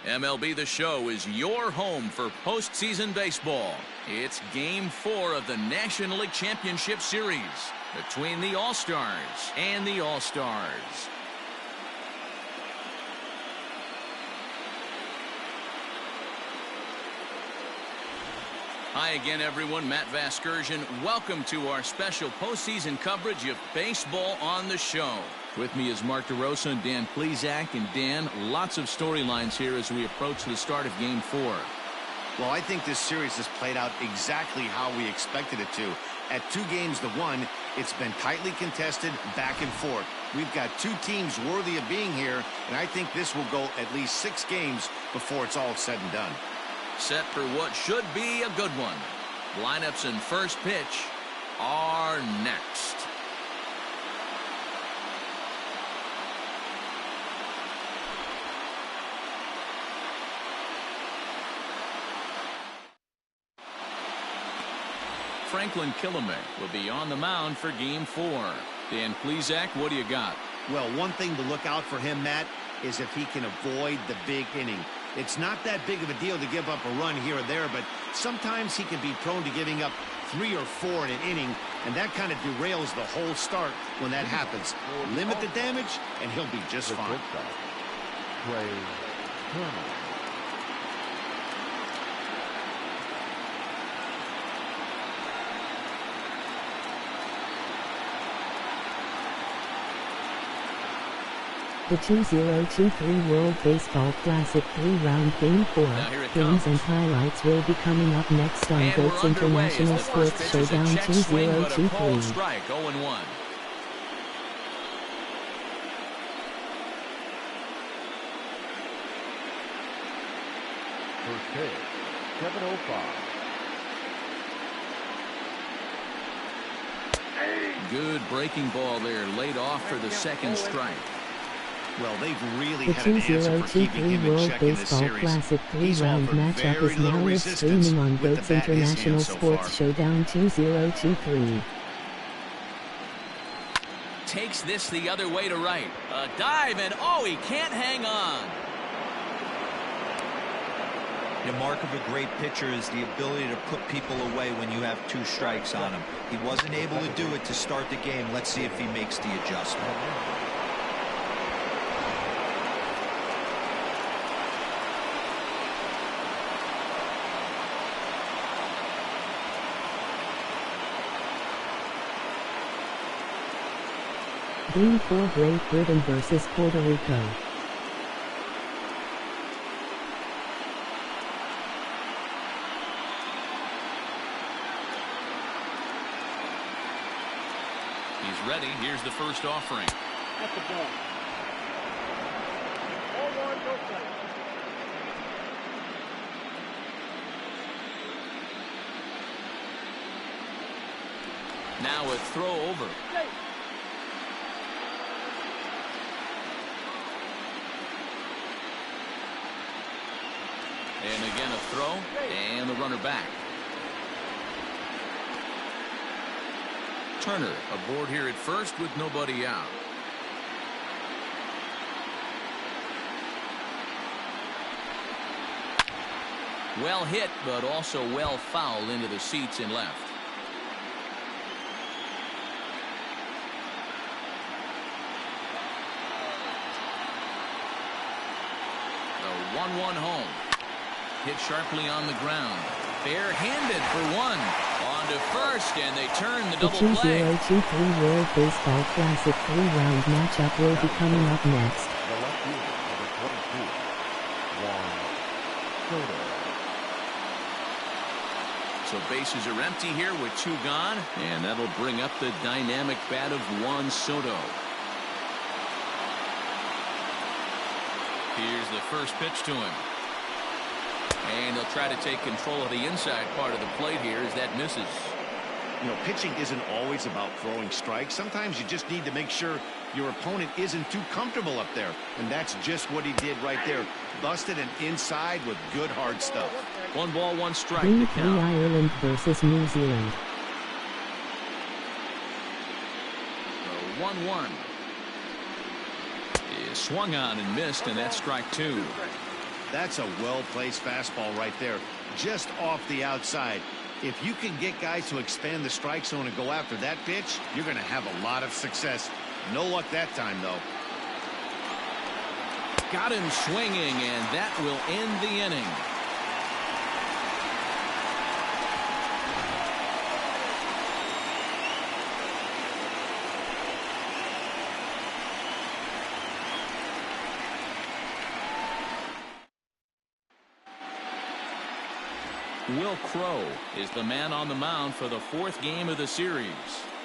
MLB The Show is your home for postseason baseball. It's Game 4 of the National League Championship Series between the All-Stars and the All-Stars. Hi again, everyone. Matt Vasgersian. Welcome to our special postseason coverage of Baseball on the Show. With me is Mark DeRosa and Dan Plesac. And Dan, lots of storylines here as we approach the start of Game 4. Well, I think this series has played out exactly how we expected it to. At 2-1, it's been tightly contested, back and forth. We've got two teams worthy of being here, and I think this will go at least 6 games before it's all said and done. Set for what should be a good one. Lineups and first pitch are next. Franklin Kilome will be on the mound for Game 4. Dan Plesac, what do you got? Well, one thing to look out for him, Matt, is if he can avoid the big inning. It's not that big of a deal to give up a run here or there, but sometimes he can be prone to giving up 3 or 4 in an inning, and that kind of derails the whole start when that happens. Limit the damage, and he'll be just fine. The 2023 World Baseball Classic 3-round Game 4 games and highlights will be coming up next on GOAT's International Sports Showdown 2023. Strike 0-1. First pitch, 7:05. Good breaking ball there, laid off for the second strike. Well, they've really the had an answer for keeping him in World check in this Baseball series. Classic He's 3-round offered matchup very is now little live resistance streaming on with GOAT's the bat in his International hand so Sports far. Showdown 2023. Takes this the other way to right. A dive, and oh, he can't hang on. The mark of a great pitcher is the ability to put people away when you have 2 strikes on him. He wasn't able to do it to start the game. Let's see if he makes the adjustment. Game 4 Great Britain versus Puerto Rico. He's ready. Here's the first offering. At the ball. 0-1, no play. Now a throw over. And again a throw, and the runner back. Turner aboard here at first with nobody out. Well hit, but also well fouled into the seats in left. The 1-1 home. Hit sharply on the ground. Bare-handed for one. On to first, and they turn the double play. The 2023 World Baseball Classic 3-round matchup will be coming up next. The left fielder, number 22, Juan Soto. So bases are empty here with 2 gone, and that'll bring up the dynamic bat of Juan Soto. Here's the first pitch to him. And he'll try to take control of the inside part of the plate here as that misses. You know, pitching isn't always about throwing strikes. Sometimes you just need to make sure your opponent isn't too comfortable up there. And that's just what he did right there. Busted an inside with good hard stuff. 1 ball, 1 strike. Game To 3 count. Ireland versus New Zealand. The 1-1 is swung on and missed, and that's strike 2. That's a well-placed fastball right there, just off the outside. If you can get guys to expand the strike zone and go after that pitch, you're going to have a lot of success. No luck that time, though. Got him swinging, and that will end the inning. Will Crow is the man on the mound for the 4th game of the series.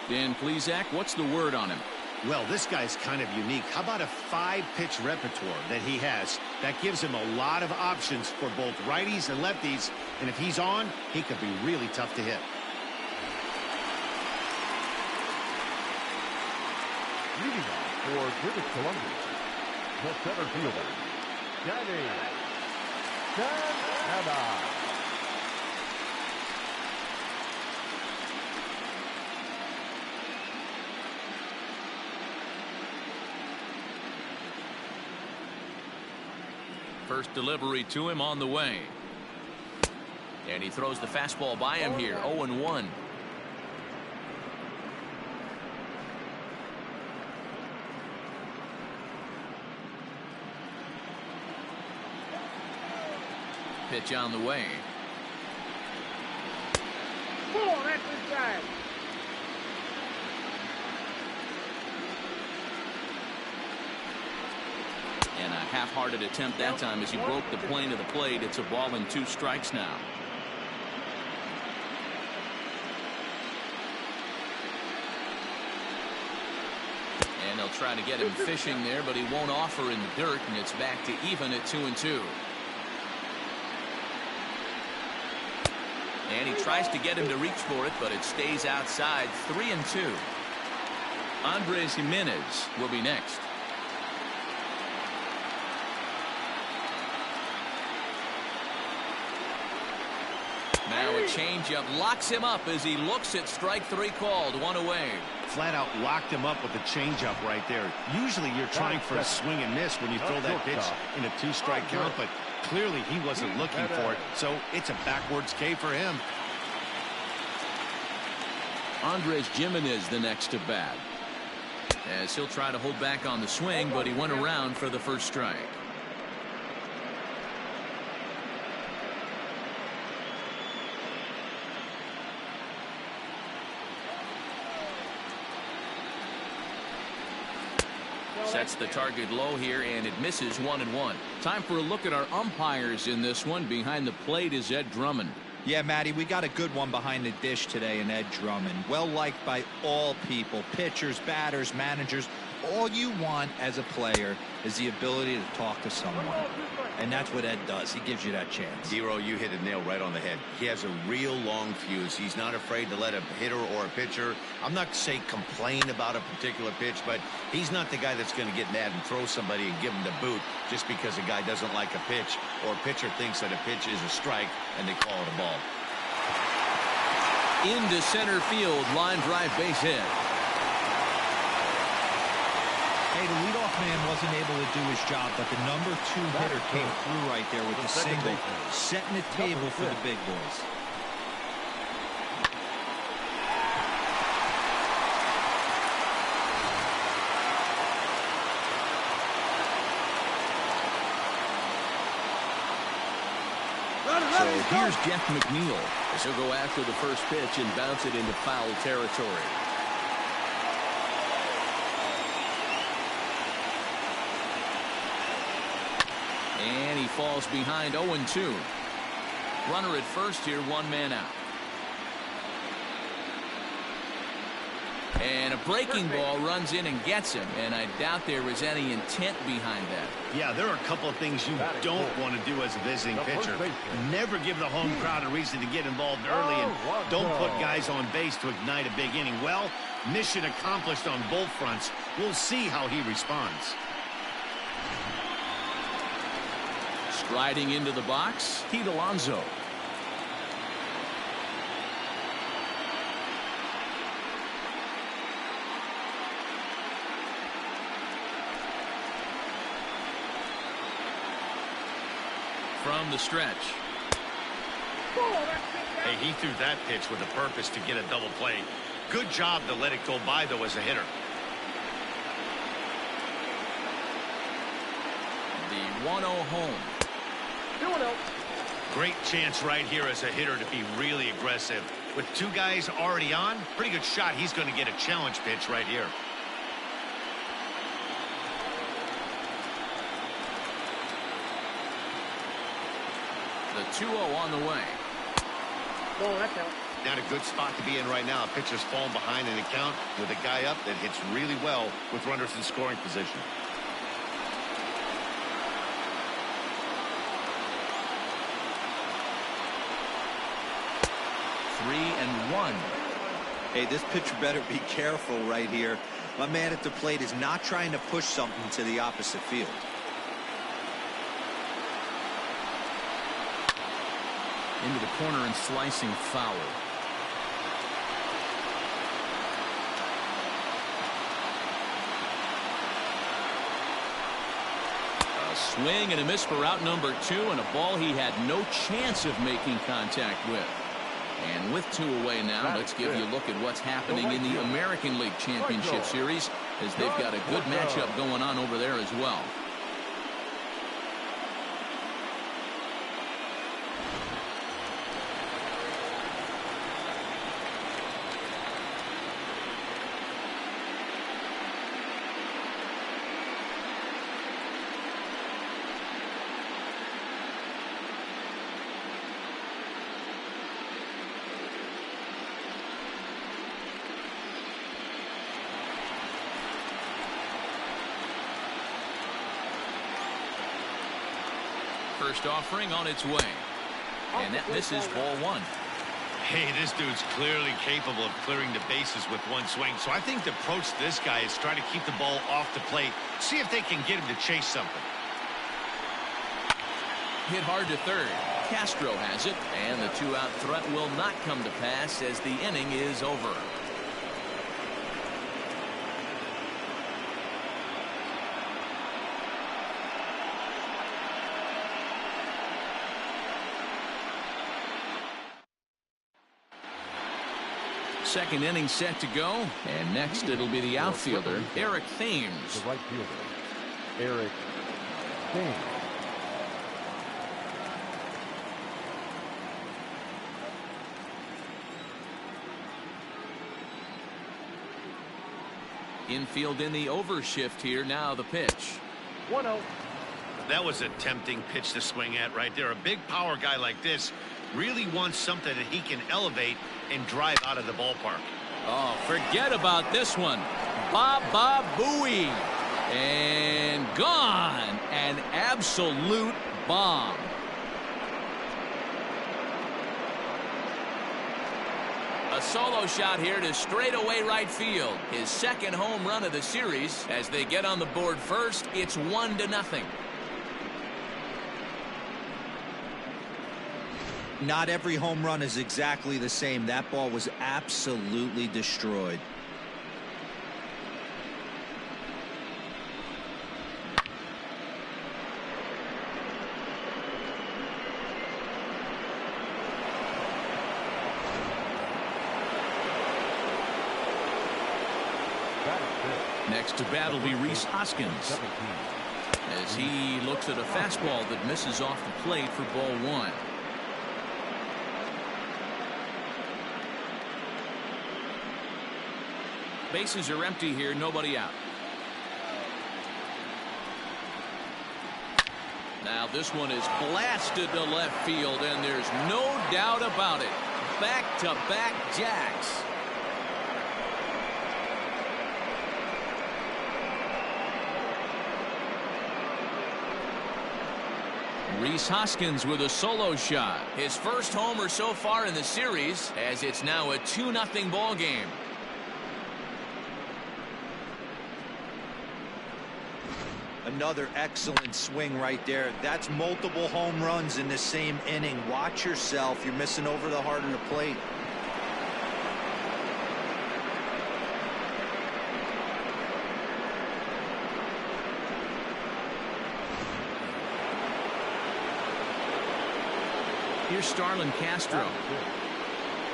Dan Plesac, what's the word on him? Well, this guy's kind of unique. How about a 5-pitch repertoire that he has? That gives him a lot of options for both righties and lefties. And if he's on, he could be really tough to hit. Leading off for British Columbia, the center fielder, Danny Canada. First delivery to him on the way. And he throws the fastball by him here. 0-1. Pitch on the way. Oh, that's inside. And a half-hearted attempt that time as he broke the plane of the plate. It's a ball and 2 strikes now. And they'll try to get him fishing there, but he won't offer in the dirt, and it's back to even at 2-2. And he tries to get him to reach for it, but it stays outside. 3-2. Andres Jimenez will be next. Now a changeup locks him up as he looks at strike 3 called. 1 away. Flat out locked him up with a changeup right there. Usually you're trying for a swing and miss when you throw that pitch in a 2-strike count, but clearly he wasn't looking for it, so it's a backwards K for him. Andres Jimenez the next to bat, as he'll try to hold back on the swing, but he went around for the first strike. Sets the target low here, and it misses. 1-1. Time for a look at our umpires in this one. Behind the plate is Ed Drummond. Yeah, Matty, we got a good one behind the dish today in Ed Drummond. Well liked by all people, pitchers, batters, managers. All you want as a player is the ability to talk to someone. And that's what Ed does. He gives you that chance. Hero, you hit a nail right on the head. He has a real long fuse. He's not afraid to let a hitter or a pitcher, I'm not saying complain about a particular pitch, but he's not the guy that's going to get mad and throw somebody and give him the boot just because a guy doesn't like a pitch or a pitcher thinks that a pitch is a strike and they call it a ball. Into center field, line drive, base hit. Hey, the leadoff man wasn't able to do his job, but the number 2 hitter came through right there with the single, setting the table for the big boys. So here's Jeff McNeil as he'll go after the first pitch and bounce it into foul territory. And he falls behind. 0-2. Runner at first here, 1 man out. And a breaking ball runs in and gets him, and I doubt there was any intent behind that. Yeah, there are a couple of things you don't want to do as a visiting pitcher. Never give the home crowd a reason to get involved early, and don't put guys on base to ignite a big inning. Well, mission accomplished on both fronts. We'll see how he responds. Striding into the box, Pete Alonso. from the stretch. Hey, he threw that pitch with a purpose to get a double play. Good job to let it go by, though, as a hitter. The 1-0 home. 2-0. Great chance right here as a hitter to be really aggressive. With two guys already on, pretty good shot. He's going to get a challenge pitch right here. The 2-0 on the way. Oh, that's out. Not a good spot to be in right now. Pitcher's falling behind in the count with a guy up that hits really well with runners in scoring position. Three and one. Hey, this pitcher better be careful right here. My man at the plate is not trying to push something to the opposite field. Into the corner and slicing foul. A swing and a miss for out number 2, and a ball he had no chance of making contact with. And with 2 away now, let's give you a look at what's happening in the American League Championship Series, as they've got a good matchup going on over there as well. First offering on its way. And that misses ball 1. Hey, this dude's clearly capable of clearing the bases with one swing. So I think the approach to this guy is try to keep the ball off the plate. See if they can get him to chase something. Hit hard to third. Castro has it, and the 2-out threat will not come to pass as the inning is over. Second inning set to go, and next it'll be the outfielder, Eric Thames. The right fielder, Eric Thames. Infield in the overshift here. Now the pitch. 1-0. That was a tempting pitch to swing at right there. A big power guy like this really wants something that he can elevate and drive out of the ballpark. Oh, forget about this one. Baba Booey. And gone. An absolute bomb. A solo shot here to straightaway right field. His second home run of the series. As they get on the board first, it's 1-0. Not every home run is exactly the same. That ball was absolutely destroyed. Next to bat will be Rhys Hoskins, as he looks at a fastball that misses off the plate for ball 1. Bases are empty here, nobody out. Now this one is blasted to left field, and there's no doubt about it. Back-to-back jacks. Rhys Hoskins with a solo shot. His first homer so far in the series, as it's now a 2-0 ball game. Another excellent swing right there. That's multiple home runs in the same inning. Watch yourself. You're missing over the heart of the plate. Here's Starlin Castro.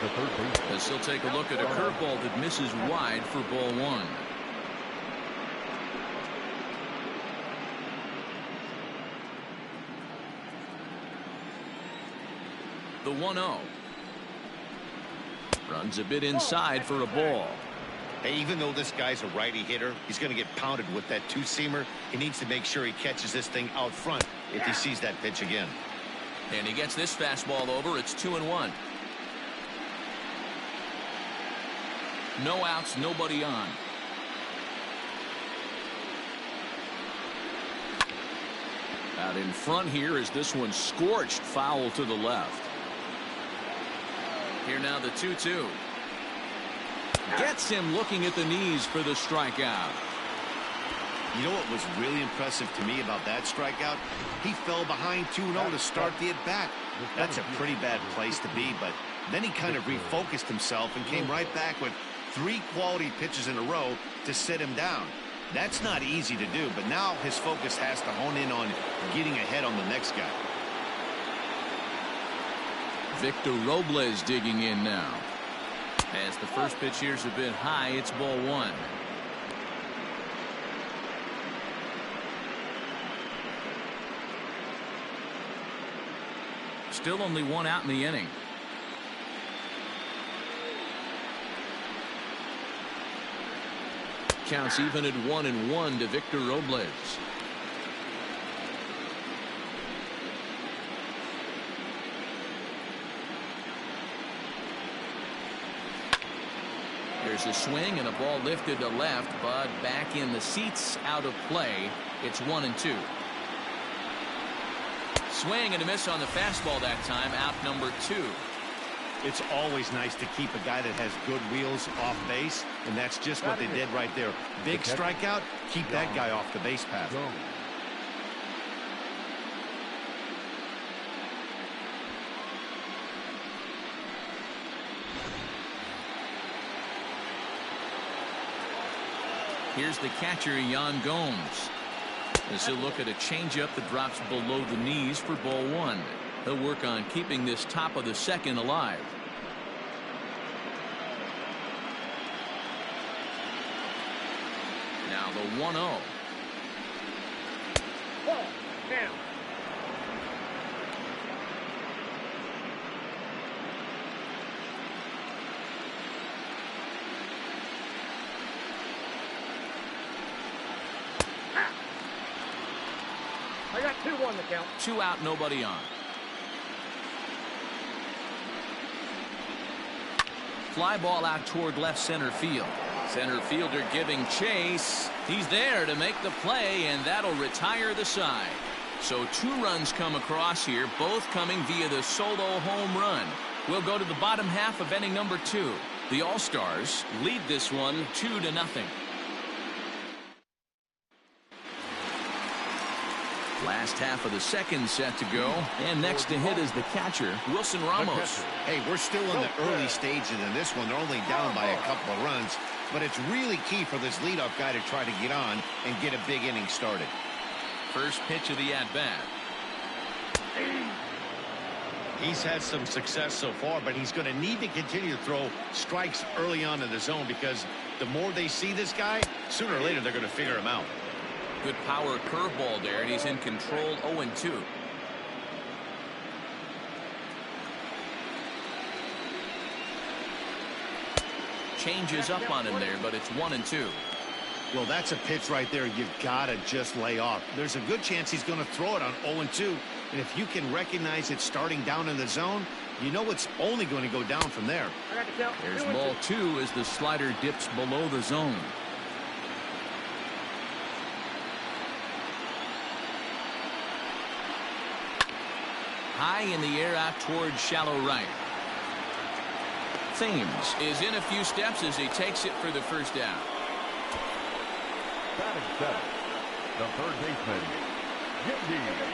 The third baseman. As he'll take a look at a curveball that misses wide for ball one. The 1-0. Runs a bit inside for a ball. Hey, even though this guy's a righty hitter, he's going to get pounded with that two-seamer. He needs to make sure he catches this thing out front if he sees that pitch again. And he gets this fastball over. It's 2-1. No outs, nobody on. Out in front here is this one scorched foul to the left. Here now the 2-2. Gets him looking at the knees for the strikeout. You know what was really impressive to me about that strikeout? He fell behind 2-0 to start the at-bat. That's a pretty bad place to be, but then he kind of refocused himself and came right back with 3 quality pitches in a row to sit him down. That's not easy to do, but now his focus has to hone in on getting ahead on the next guy. Victor Robles digging in now. As the first pitch here's a bit high, it's ball one. Still only 1 out in the inning. Counts even at 1-1 to Victor Robles. There's a swing and a ball lifted to left, but back in the seats, out of play. It's 1-2. Swing and a miss on the fastball that time. Out number 2. It's always nice to keep a guy that has good wheels off base, and that's just what they did right there. Big strikeout, keep that guy off the base path. Here's the catcher, Yan Gomes. As he'll look at a changeup that drops below the knees for ball one. He'll work on keeping this top of the second alive. Now the 1-0. Ball. Now. I got 2-1 to count. 2 out, nobody on. Fly ball out toward left center field. Center fielder giving chase. He's there to make the play, and that'll retire the side. So 2 runs come across here, both coming via the solo home run. We'll go to the bottom half of inning number 2. The All-Stars lead this one 2-0. Last half of the second set to go, and next to hit is the catcher, Wilson Ramos. Hey, we're still in the early stages in this one. They're only down by a couple of runs, but it's really key for this leadoff guy to try to get on and get a big inning started. First pitch of the at-bat. He's had some success so far, but he's going to need to continue to throw strikes early on in the zone, because the more they see this guy, sooner or later they're going to figure him out. Good power curveball there, and he's in control. 0-2. Changes up on him there, but it's 1-2. Well, that's a pitch right there you've got to just lay off. There's a good chance he's going to throw it on 0-2, and if you can recognize it starting down in the zone, you know it's only going to go down from there. I got to count. There's ball 2 as the slider dips below the zone. High in the air out towards shallow right. Thames is in a few steps as he takes it for the first out. Batting seventh, the third baseman, David.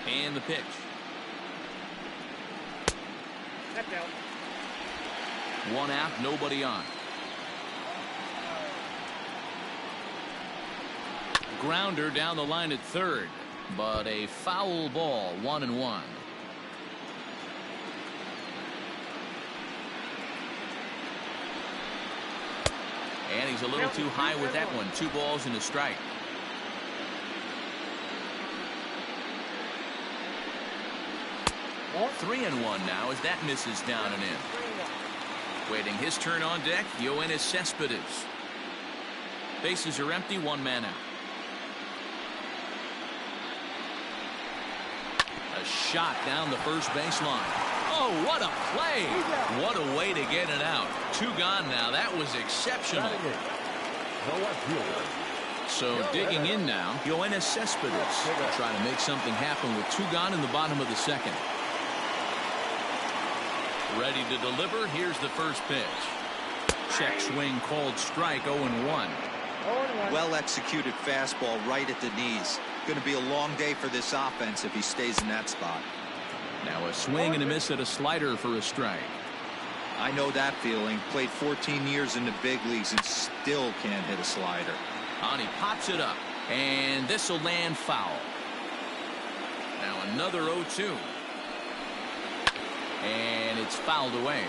And the pitch. That's out. One out, nobody on. Grounder down the line at third, but a foul ball, 1-1. And he's a little too high with that one. 2 balls and a strike. What? 3-1 now as that misses down and in. Waiting his turn on deck, Yoenis Cespedes. Bases are empty, 1 man out. A shot down the first baseline. Oh, what a play. What a way to get it out. 2 gone now. That was exceptional. So digging in now, Yoenis Cespedes to try to make something happen with 2 gone in the bottom of the second. Ready to deliver. Here's the first pitch. Check swing called strike, 0-1. Well executed fastball right at the knees. Going to be a long day for this offense if he stays in that spot. Now a swing and a miss at a slider for a strike. I know that feeling. Played 14 years in the big leagues and still can't hit a slider. And he pops it up. And this will land foul. Now another 0-2. And it's fouled away.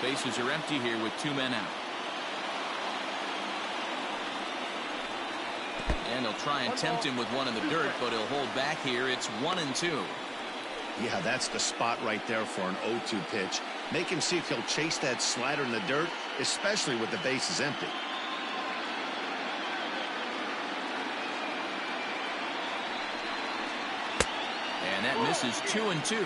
Bases are empty here with 2 men out. And he'll try and tempt him with one in the dirt, but he'll hold back here. It's 1-2. Yeah, that's the spot right there for an 0-2 pitch. Make him see if he'll chase that slider in the dirt, especially with the bases empty. And that misses 2-2.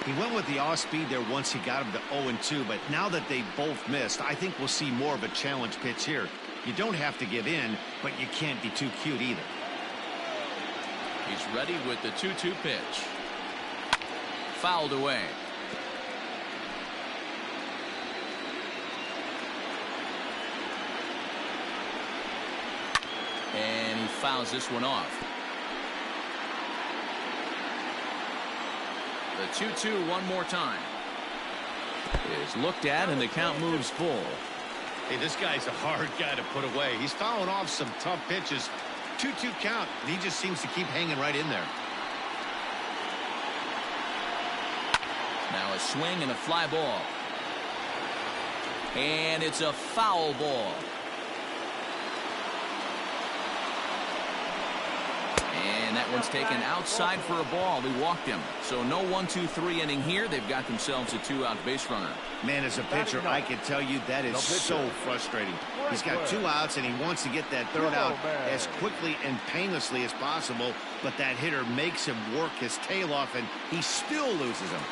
He went with the off speed there once he got him to 0-2, but now that they both missed, I think we'll see more of a challenge pitch here. You don't have to give in, but you can't be too cute either. He's ready with the 2-2 pitch. Fouled away. And he fouls this one off. The 2-2 one more time. Is looked at and the count moves full. Hey, this guy's a hard guy to put away. He's fouling off some tough pitches. 2-2 count, and he just seems to keep hanging right in there. Now a swing and a fly ball. And it's a foul ball. And that one's taken outside for a ball. He walked him. So no 1-2-3 inning here. They've got themselves a 2-out base runner. Man, as a pitcher, I can tell you that is so frustrating. He's got 2 outs, and he wants to get that 3rd out as quickly and painlessly as possible, but that hitter makes him work his tail off, and he still loses him.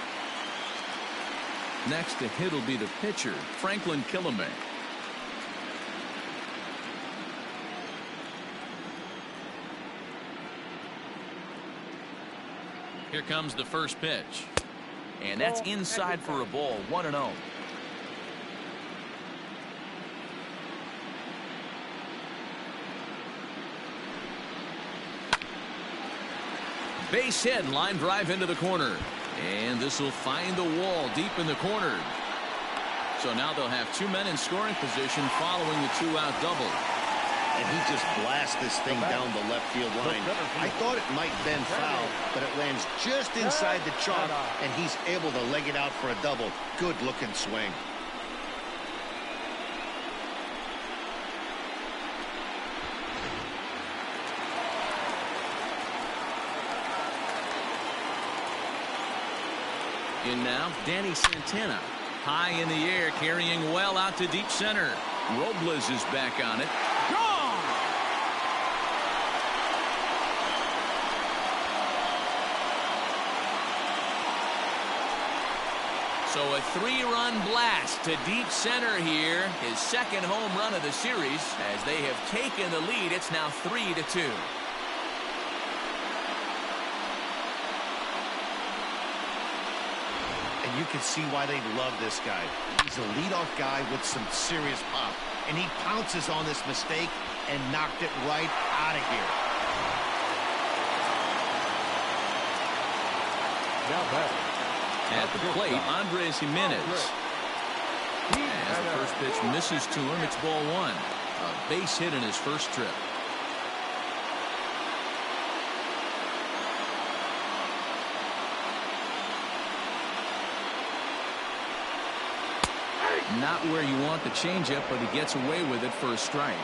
Next to hit will be the pitcher, Franklin Kilome. Here comes the first pitch. And that's inside for a ball, 1-0. Base hit, line drive into the corner. And this will find the wall deep in the corner. So now they'll have 2 men in scoring position following the 2-out double. And he just blasts this thing down the left field line. I thought it might bend foul, but it lands just inside the chalk, and he's able to leg it out for a double. Good looking swing. In now, Danny Santana. High in the air, carrying well out to deep center. Robles is back on it. Gone! So a 3-run blast to deep center here. His 2nd home run of the series. As they have taken the lead, it's now 3-2. And you can see why they love this guy. He's a leadoff guy with some serious pop. And he pounces on this mistake and knocked it right out of here. Now back. At the plate, Andres Jimenez. As the first pitch misses to him, it's ball one. A base hit in his first trip. Not where you want the changeup, but he gets away with it for a strike.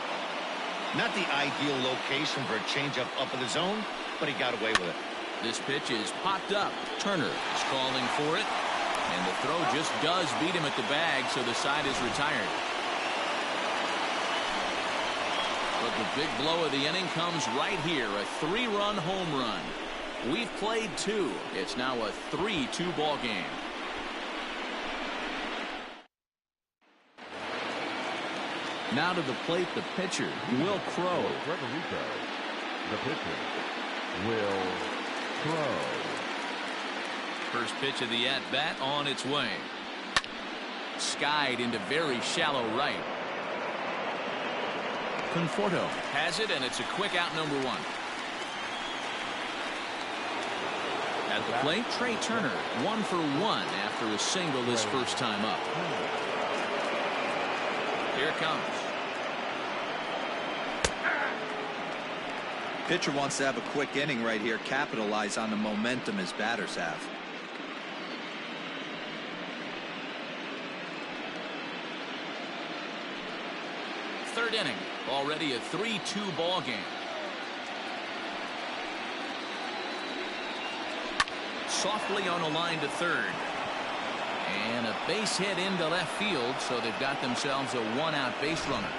Not the ideal location for a changeup up in the zone, but he got away with it. This pitch is popped up. Turner is calling for it. And the throw just does beat him at the bag, so the side is retired. But the big blow of the inning comes right here. A 3-run home run. We've played 2. It's now a 3-2 ball game. Now to the plate, the pitcher, Will Crow. Puerto Rico, the pitcher, Will Crow. First pitch of the at-bat on its way. Skied into very shallow right. Conforto has it, and it's a quick out, number 1. At the plate, Trey Turner, 1 for 1 after a single his first time up. Here it comes. Pitcher wants to have a quick inning right here, capitalize on the momentum his batters have. Third inning, already a 3-2 ball game. Softly on a line to third. And a base hit into left field, so they've got themselves a 1-out base runner.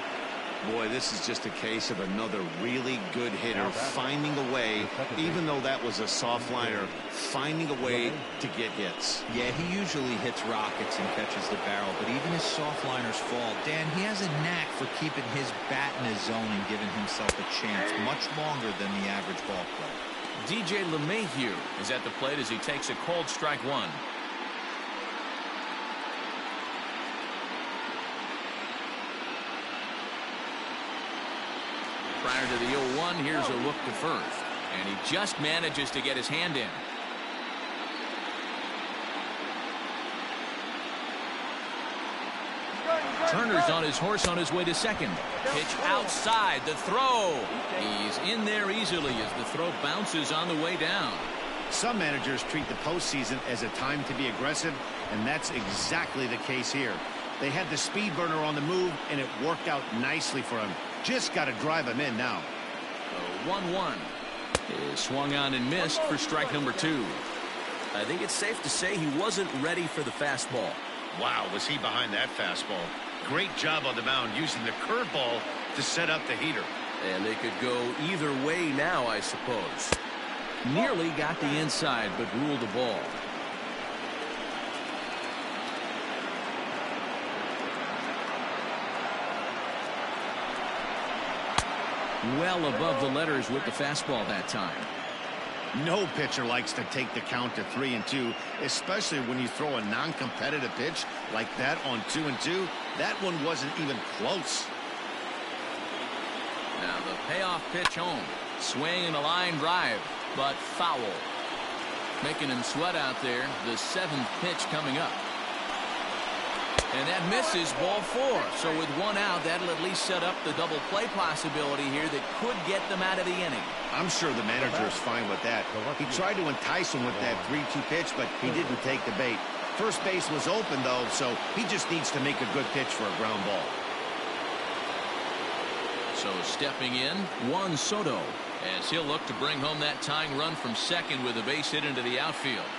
Boy, this is just a case of another really good hitter finding a way, even though that was a soft liner, finding a way to get hits. Yeah, he usually hits rockets and catches the barrel, but even his soft liners fall. Dan, he has a knack for keeping his bat in his zone and giving himself a chance much longer than the average ball player. DJ LeMahieu is at the plate as he takes a cold strike 1. Prior to the 0-1, here's a look to first. And he just manages to get his hand in. Turner's on his horse on his way to second. Pitch outside. The throw. He's in there easily as the throw bounces on the way down. Some managers treat the postseason as a time to be aggressive, and that's exactly the case here. They had the speed burner on the move, and it worked out nicely for him. Just got to drive him in now. 1-1 is swung on and missed for strike number 2. I think it's safe to say he wasn't ready for the fastball. Wow, was he behind that fastball. Great job on the mound using the curveball to set up the heater. And they could go either way now, I suppose. Nearly got the inside, but ruled the ball. Well above the letters with the fastball that time. No pitcher likes to take the count to 3-2, especially when you throw a non-competitive pitch like that on 2-2. That one wasn't even close. Now the payoff pitch home. Swing and a line drive, but foul. Making him sweat out there. The 7th pitch coming up. And that misses, ball 4. So with 1 out, that'll at least set up the double play possibility here that could get them out of the inning. I'm sure the manager is fine with that. He tried to entice him with that 3-2 pitch, but he didn't take the bait. First base was open, though, so he just needs to make a good pitch for a ground ball. So stepping in, Juan Soto, as he'll look to bring home that tying run from second with a base hit into the outfield.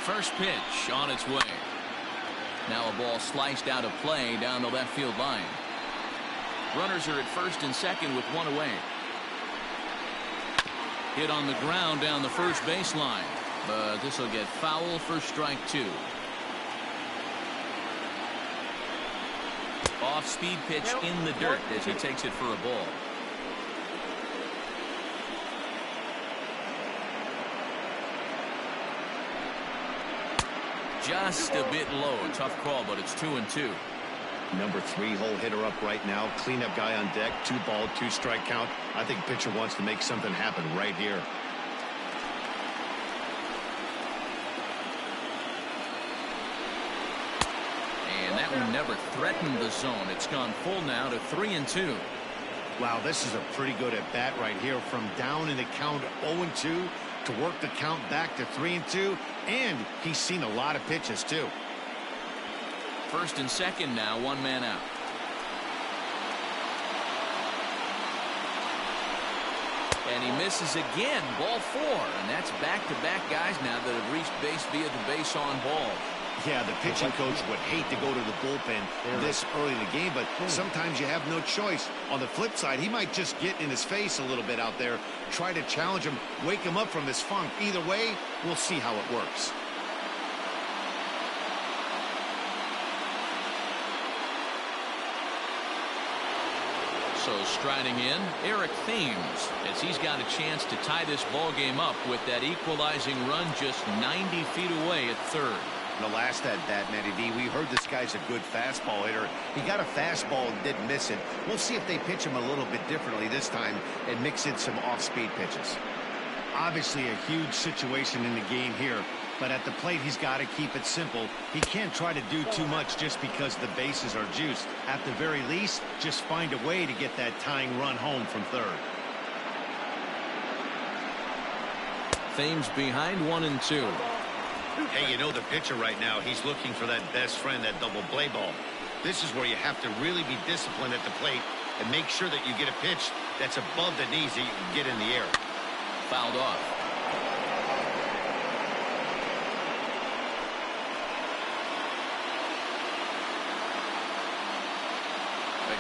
First pitch on its way. Now a ball sliced out of play down the left field line. Runners are at first and second with 1 away. Hit on the ground down the first baseline, but this will get foul for strike 2. Off-speed pitch in the dirt as he takes it for a ball. Just a bit low. Tough call, but it's 2-2. Number 3 hole hitter up right now. Cleanup guy on deck. 2-ball, 2-strike count. I think pitcher wants to make something happen right here. Martin never threatened the zone. It's gone full now to 3-2. Wow, this is a pretty good at bat right here, from down in the count 0-2 to work the count back to 3-2, and he's seen a lot of pitches too. First and second now, one man out. And he misses again, ball 4, and that's back-to-back guys now that have reached base via the base on ball. Yeah, the pitching coach would hate to go to the bullpen this early in the game, but sometimes you have no choice. On the flip side, he might just get in his face a little bit out there, try to challenge him, wake him up from his funk. Either way, we'll see how it works. So striding in, Eric Thames, as he's got a chance to tie this ball game up with that equalizing run just 90 feet away at third. The last at bat, Matty D, we heard this guy's a good fastball hitter. He got a fastball and didn't miss it. We'll see if they pitch him a little bit differently this time and mix in some off-speed pitches. Obviously a huge situation in the game here, but at the plate he's got to keep it simple. He can't try to do too much just because the bases are juiced. At the very least, just find a way to get that tying run home from third. Thames behind 1-2. Hey, you know the pitcher right now, he's looking for that best friend, that double play ball. This is where you have to really be disciplined at the plate and make sure that you get a pitch that's above the knees that you can get in the air. Fouled off.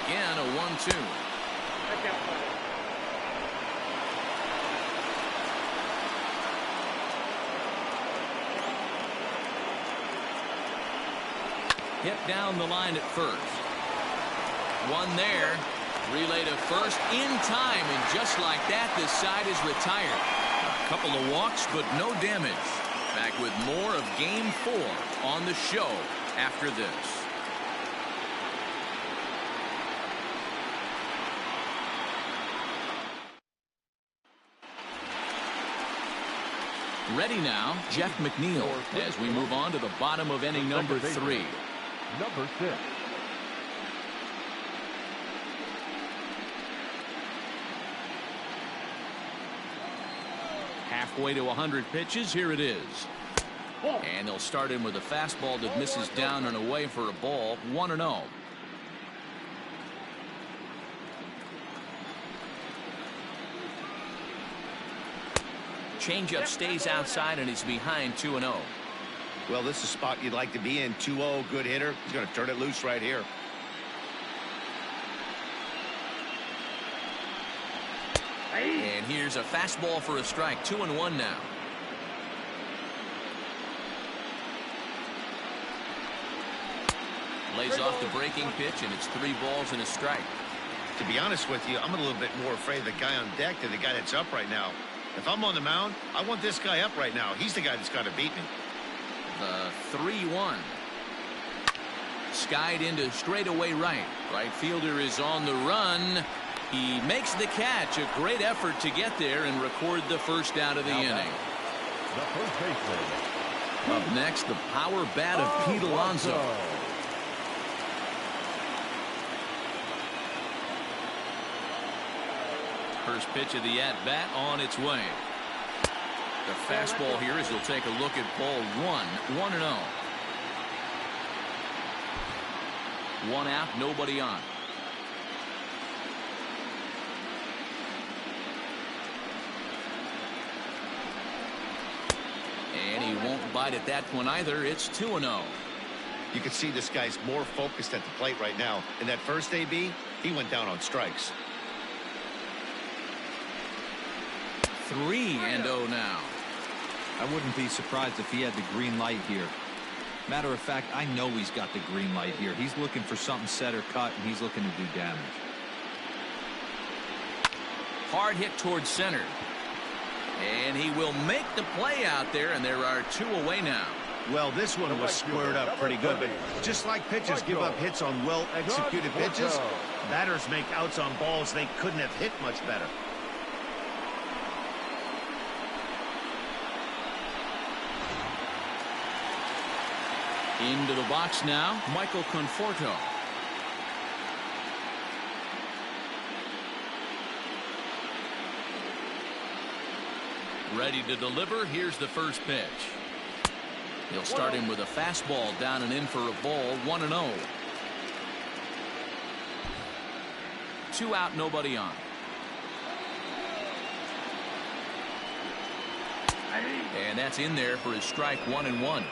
Again, a 1-2. Hit down the line at first. One there. Relay to first in time, and just like that, this side is retired. A couple of walks, but no damage. Back with more of Game 4 on the show after this. Ready now, Jeff McNeil, as we move on to the bottom of inning number 3. Number 6. Halfway to 100 pitches, here it is. And they'll start him with a fastball that misses down and away for a ball, 1-0. Changeup stays outside and he's behind 2-0. Well, this is a spot you'd like to be in. 2-0, good hitter. He's going to turn it loose right here. And here's a fastball for a strike. 2-1 now. Lays off the breaking pitch, and it's 3 balls and a strike. To be honest with you, I'm a little bit more afraid of the guy on deck than the guy that's up right now. If I'm on the mound, I want this guy up right now. He's the guy that's got to beat me. The 3-1. Skied into straightaway right. Right fielder is on the run. He makes the catch. A great effort to get there and record the first out of the inning. The first baseman. Up next, the power bat of Pete Alonso. First pitch of the at-bat on its way. The fastball here as he'll take a look at ball 1. 1-0. 1 out, nobody on. And he won't bite at that one either. It's 2-0. You can see this guy's more focused at the plate right now. In that first AB, he went down on strikes. 3-0 now. I wouldn't be surprised if he had the green light here. Matter of fact, I know he's got the green light here. He's looking for something set or cut, and he's looking to do damage. Hard hit towards center. And he will make the play out there, and there are 2 away now. Well, this one was squared up pretty good, but just like pitchers give up hits on well-executed pitches, batters make outs on balls they couldn't have hit much better. Into the box now, Michael Conforto. Ready to deliver. Here's the first pitch. He'll start him with a fastball down and in for a ball. 1-0. 2 out, nobody on. And that's in there for his strike. 1-1.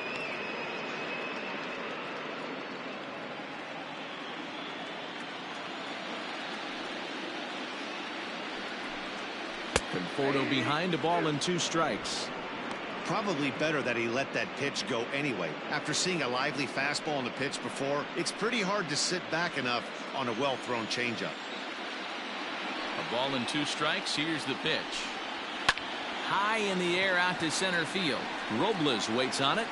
Conforto behind, a ball and 2 strikes. Probably better that he let that pitch go anyway. After seeing a lively fastball on the pitch before, it's pretty hard to sit back enough on a well-thrown changeup. A ball and 2 strikes. Here's the pitch. High in the air out to center field. Robles waits on it.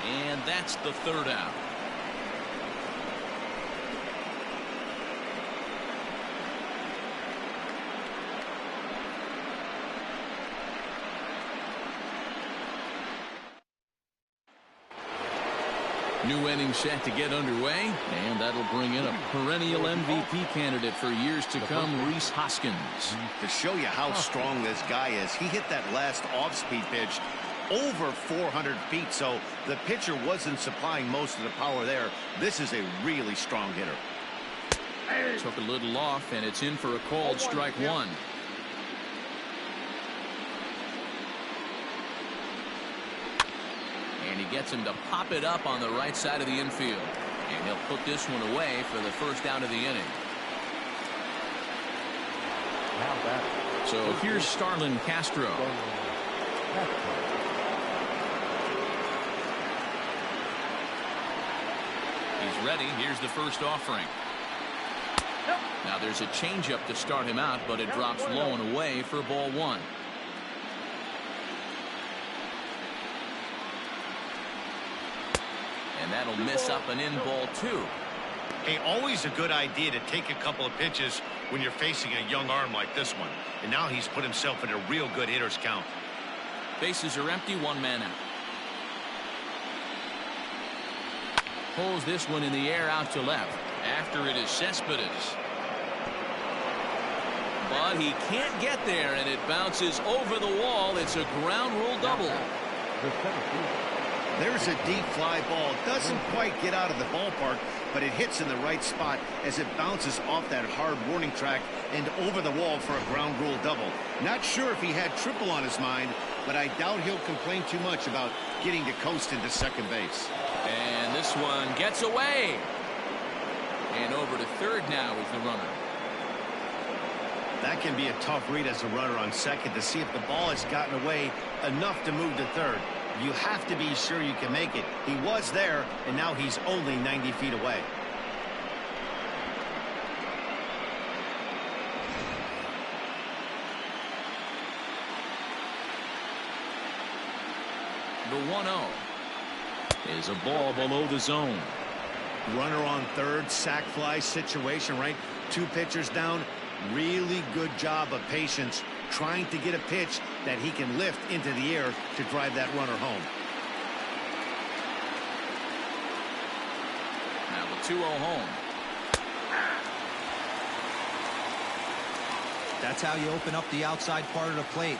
And that's the 3rd out. New inning set to get underway, and that'll bring in a perennial MVP candidate for years to come, Rhys Hoskins. To show you how strong this guy is, he hit that last off-speed pitch over 400 feet, so the pitcher wasn't supplying most of the power there. This is a really strong hitter. Took a little off, and it's in for a called strike 1. And he gets him to pop it up on the right side of the infield. And he'll put this one away for the first out of the inning. So here's Starlin Castro. He's ready. Here's the first offering. Now there's a changeup to start him out, but it drops low and away for ball 1. And that'll miss up and in ball 2. Hey, always a good idea to take a couple of pitches when you're facing a young arm like this one. And now he's put himself in a real good hitter's count. Bases are empty, 1 man out. Pulls this one in the air out to left. After it is Cespedes. But he can't get there, and it bounces over the wall. It's a ground rule double. There's a deep fly ball. Doesn't quite get out of the ballpark, but it hits in the right spot as it bounces off that hard warning track and over the wall for a ground rule double. Not sure if he had triple on his mind, but I doubt he'll complain too much about getting to coast into second base. And this one gets away. And over to third now is the runner. That can be a tough read as a runner on second to see if the ball has gotten away enough to move to third. You have to be sure you can make it. He was there, and now he's only 90 feet away. The 1-0 is a ball below the zone. Runner on third, sac fly situation, right? 2 pitchers down. Really good job of patience, trying to get a pitch that he can lift into the air to drive that runner home. Now the 2-0 home. That's how you open up the outside part of the plate.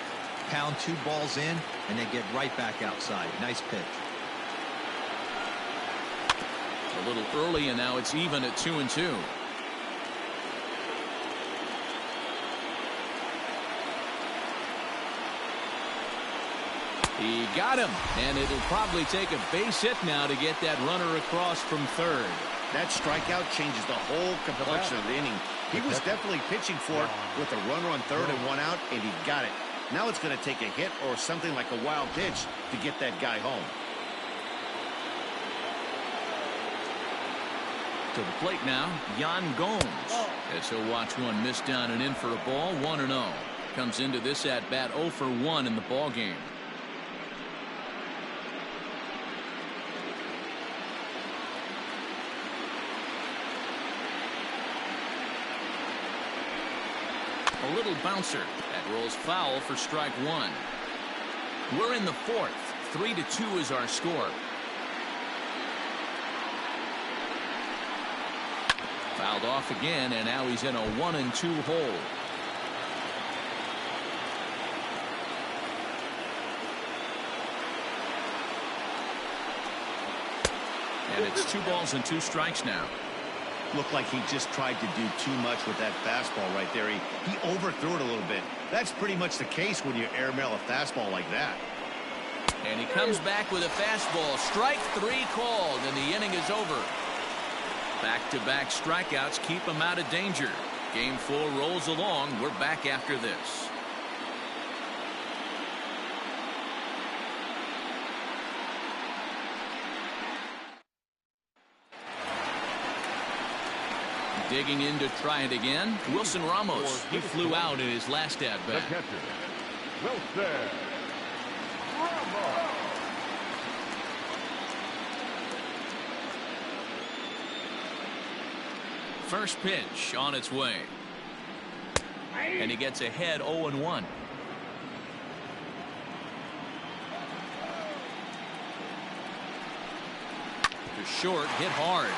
Pound 2 balls in, and then get right back outside. Nice pitch. A little early, and now it's even at 2-2. He got him, and it'll probably take a base hit now to get that runner across from third. That strikeout changes the whole complexion of the inning. He was definitely pitching for it with a runner on third and 1 out, and he got it. Now it's going to take a hit or something like a wild pitch to get that guy home. To the plate now, Yan Gomes. As he'll watch one miss down and in for a ball. 1-0. Comes into this at bat 0 for 1 in the ball game. A little bouncer that rolls foul for strike 1. We're in the 4th. 3-2 is our score. Fouled off again, and now he's in a 1-2 hole. And it's 2 balls and 2 strikes now. Looked like he just tried to do too much with that fastball right there. He overthrew it a little bit. That's pretty much the case when you airmail a fastball like that. And he comes back with a fastball. Strike 3 called, and the inning is over. Back-to-back strikeouts keep him out of danger. Game 4 rolls along. We're back after this. Digging in to try it again. Wilson Ramos. He flew out in his last at-bat. The catcher, Wilson Ramos. First pitch on its way. And he gets ahead 0-1. To short, hit hard.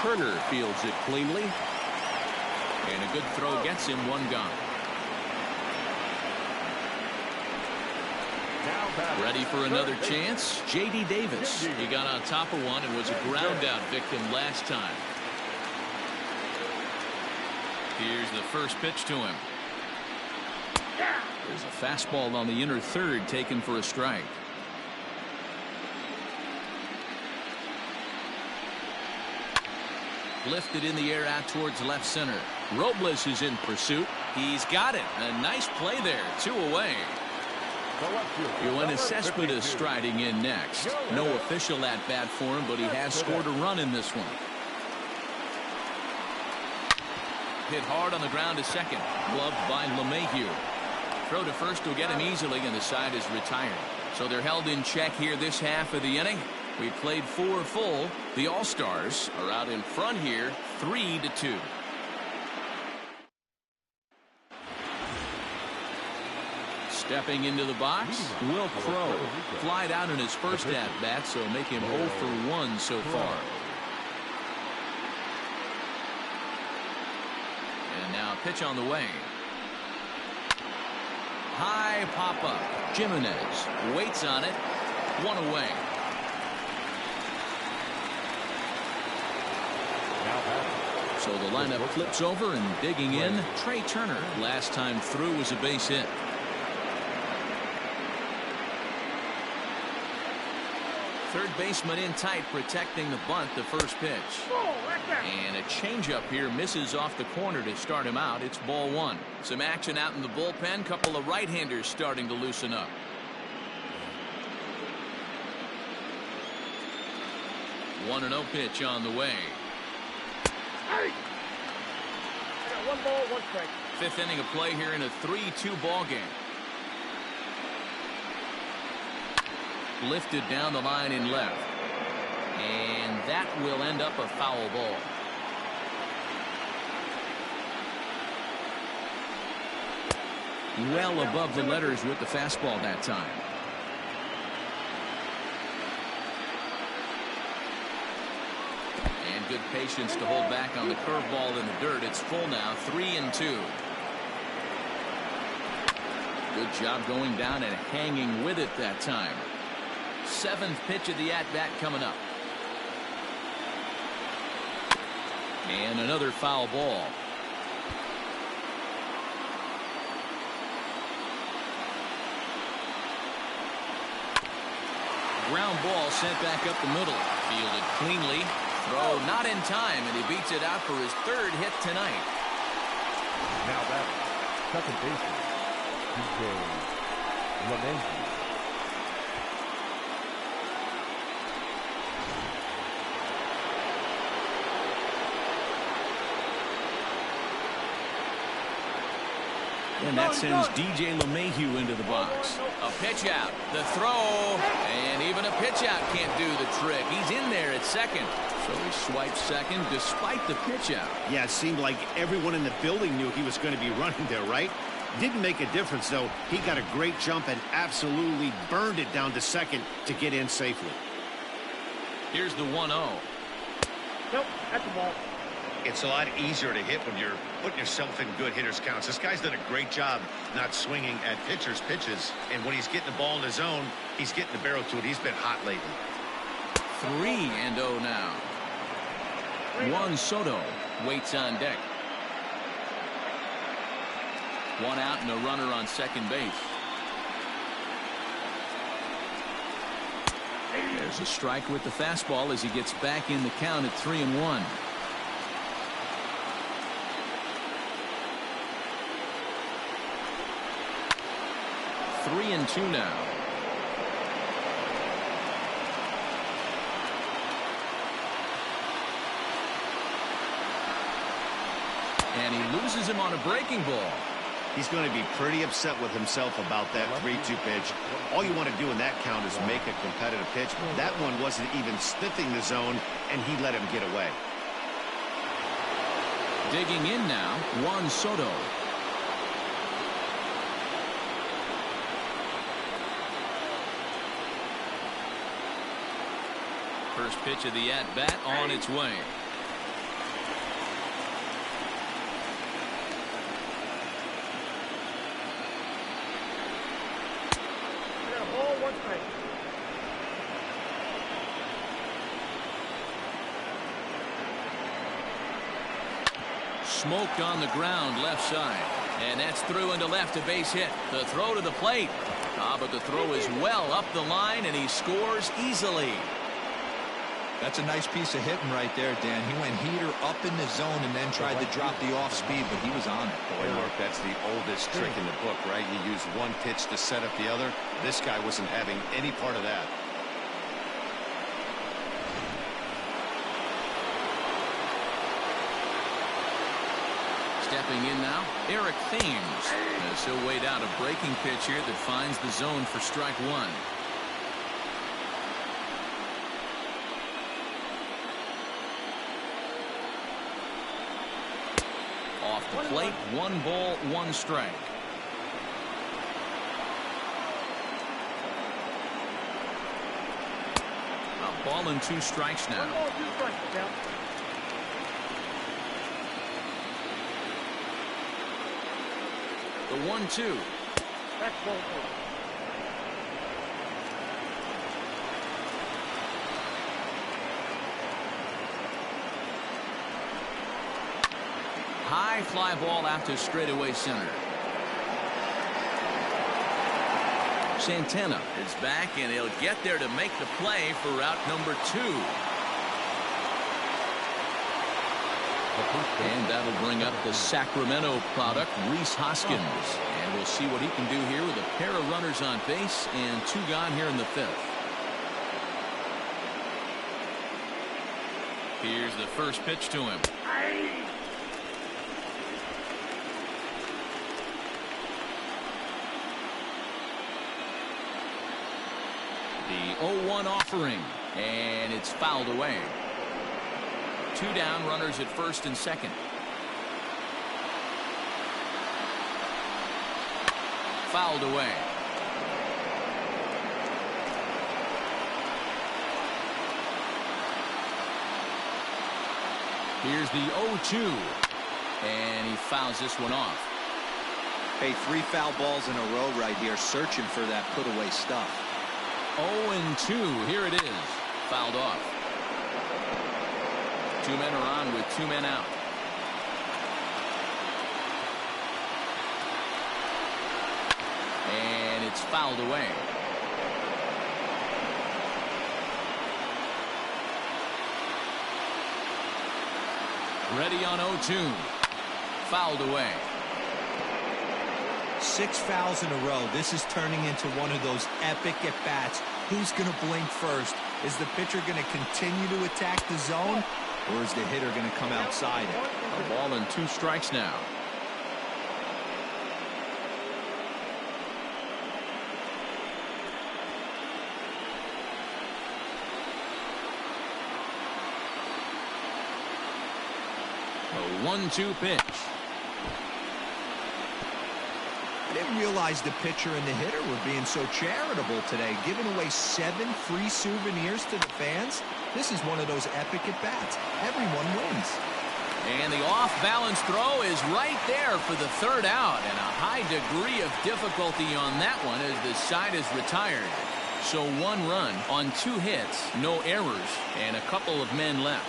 Turner fields it cleanly. And a good throw gets him 1 gone. Ready for another chance? J.D. Davis. He got on top of one and was a ground out victim last time. Here's the first pitch to him. There's a fastball on the inner third taken for a strike. Lifted in the air out towards left center. Robles is in pursuit. He's got it. A nice play there. 2 away. Yoenis Cespedes striding in next. No official at bat for him, but he has scored a run in this one. Hit hard on the ground to second. Gloved by LeMahieu. Throw to first will get him easily, and the side is retired. So they're held in check here this half of the inning. We played 4 full. The All-Stars are out in front here, 3-2. Stepping into the box, Will Crow. Flied out in his first at-bat, so make him 0 for 1 so far. And now pitch on the way. High pop-up. Jimenez waits on it. 1 away. So the lineup flips over, and digging in, Trey Turner. Last time through was a base hit. Third baseman in tight, protecting the bunt, the first pitch. And a changeup here misses off the corner to start him out. It's ball 1. Some action out in the bullpen. Couple of right-handers starting to loosen up. One 1-0 pitch on the way. I got 1 ball, 1 strike. 5th inning of play here in a 3-2 ball game. Lifted down the line in left. And that will end up a foul ball. Well above the letters with the fastball that time. And good patience to hold back on the curveball in the dirt. It's full now, 3-2. Good job going down and hanging with it that time. 7th pitch of the at-bat coming up. And another foul ball. Ground ball sent back up the middle. Fielded cleanly. Throw not in time, and he beats it out for his 3rd hit tonight. Now that's second baseman, DJ LeMahieu. And that sends DJ LeMahieu into the box. A pitch out, the throw, and even a pitch out can't do the trick. He's in there at second. So he swipes second despite the pitch out. Yeah, it seemed like everyone in the building knew he was going to be running there, right? Didn't make a difference, though. He got a great jump and absolutely burned it down to second to get in safely. Here's the 1-0. Nope, that's a ball. It's a lot easier to hit when you're putting yourself in good hitters counts. This guy's done a great job not swinging at pitchers' pitches. And when he's getting the ball in the zone, he's getting the barrel to it. He's been hot lately. 3-0 now. Juan Soto waits on deck. One out and a runner on second base. There's a strike with the fastball as he gets back in the count at 3-1. 3-2 now. And he loses him on a breaking ball. He's going to be pretty upset with himself about that 3-2 pitch. All you want to do in that count is make a competitive pitch. That one wasn't even sniffing the zone, and he let him get away. Digging in now, Juan Soto. First pitch of the at-bat on its way. Smoked on the ground left side. And that's through into left, a base hit. The throw to the plate. But the throw is well up the line, and he scores easily. That's a nice piece of hitting right there, Dan. He went heater up in the zone and then tried to drop the off speed, but he was on it. Boy, Mark, that's the oldest trick in the book, right? You use one pitch to set up the other. This guy wasn't having any part of that. Stepping in now, Eric Thames. As he'll wait out a breaking pitch here that finds the zone for strike one. Off the plate, 1 ball, 1 strike. A ball and 2 strikes now. 1 ball, 2 strikes, Cal. The 1-2. That's ball 4. High fly ball out to straightaway center. Santana is back, and he'll get there to make the play for route number 2. And that'll bring up the Sacramento product, Rhys Hoskins. And we'll see what he can do here with a pair of runners on base and 2 gone here in the 5th. Here's the first pitch to him. The 0-1 offering, and it's fouled away. 2 down, runners at first and second. Fouled away. Here's the 0-2, and he fouls this one off. Hey, 3 foul balls in a row right here, searching for that put-away stuff. 0-2, here it is, fouled off. 2 men are on with 2 men out. And it's fouled away. Ready on 0-2. Fouled away. 6 fouls in a row. This is turning into one of those epic at-bats. Who's going to blink first? Is the pitcher going to continue to attack the zone, or is the hitter going to come outside it? A ball and 2 strikes now. A 1-2 pitch. I didn't realize the pitcher and the hitter were being so charitable today, giving away 7 free souvenirs to the fans. This is one of those epic at-bats. Everyone wins. And the off-balance throw is right there for the third out. And a high degree of difficulty on that one as the side is retired. So 1 run on 2 hits, no errors, and a couple of men left.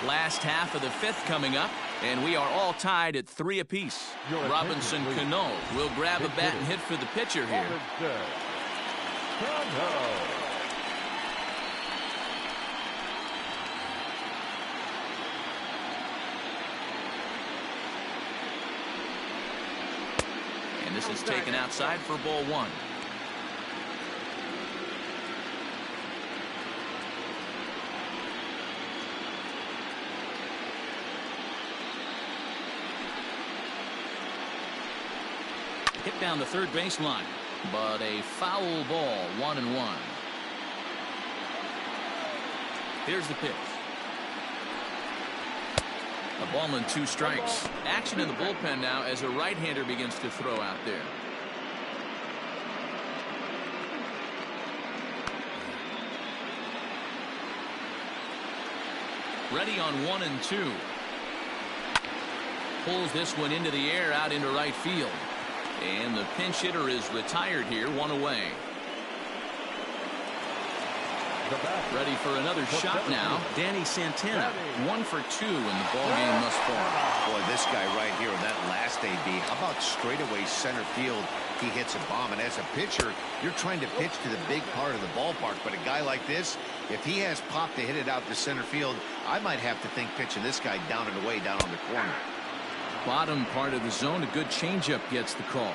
Last half of the 5th coming up, and we are all tied at 3 apiece. Robinson Cano will grab a bat and hit for the pitcher here. And this is taken outside for ball 1. Hit down the third baseline, but a foul ball, 1-1. Here's the pitch. A ball and 2 strikes. Action in the bullpen now as a right-hander begins to throw out there. Ready on 1 and 2. Pulls this one into the air out into right field. And the pinch hitter is retired here, 1 away. Ready for another shot now. Danny Santana, 1 for 2 in the ball game thus far. Boy, this guy right here, that last AB, how about straightaway center field? He hits a bomb, and as a pitcher, you're trying to pitch to the big part of the ballpark. But a guy like this, if he has pop to hit it out to center field, I might have to think pitching this guy down and away down on the corner. Bottom part of the zone, a good changeup gets the call.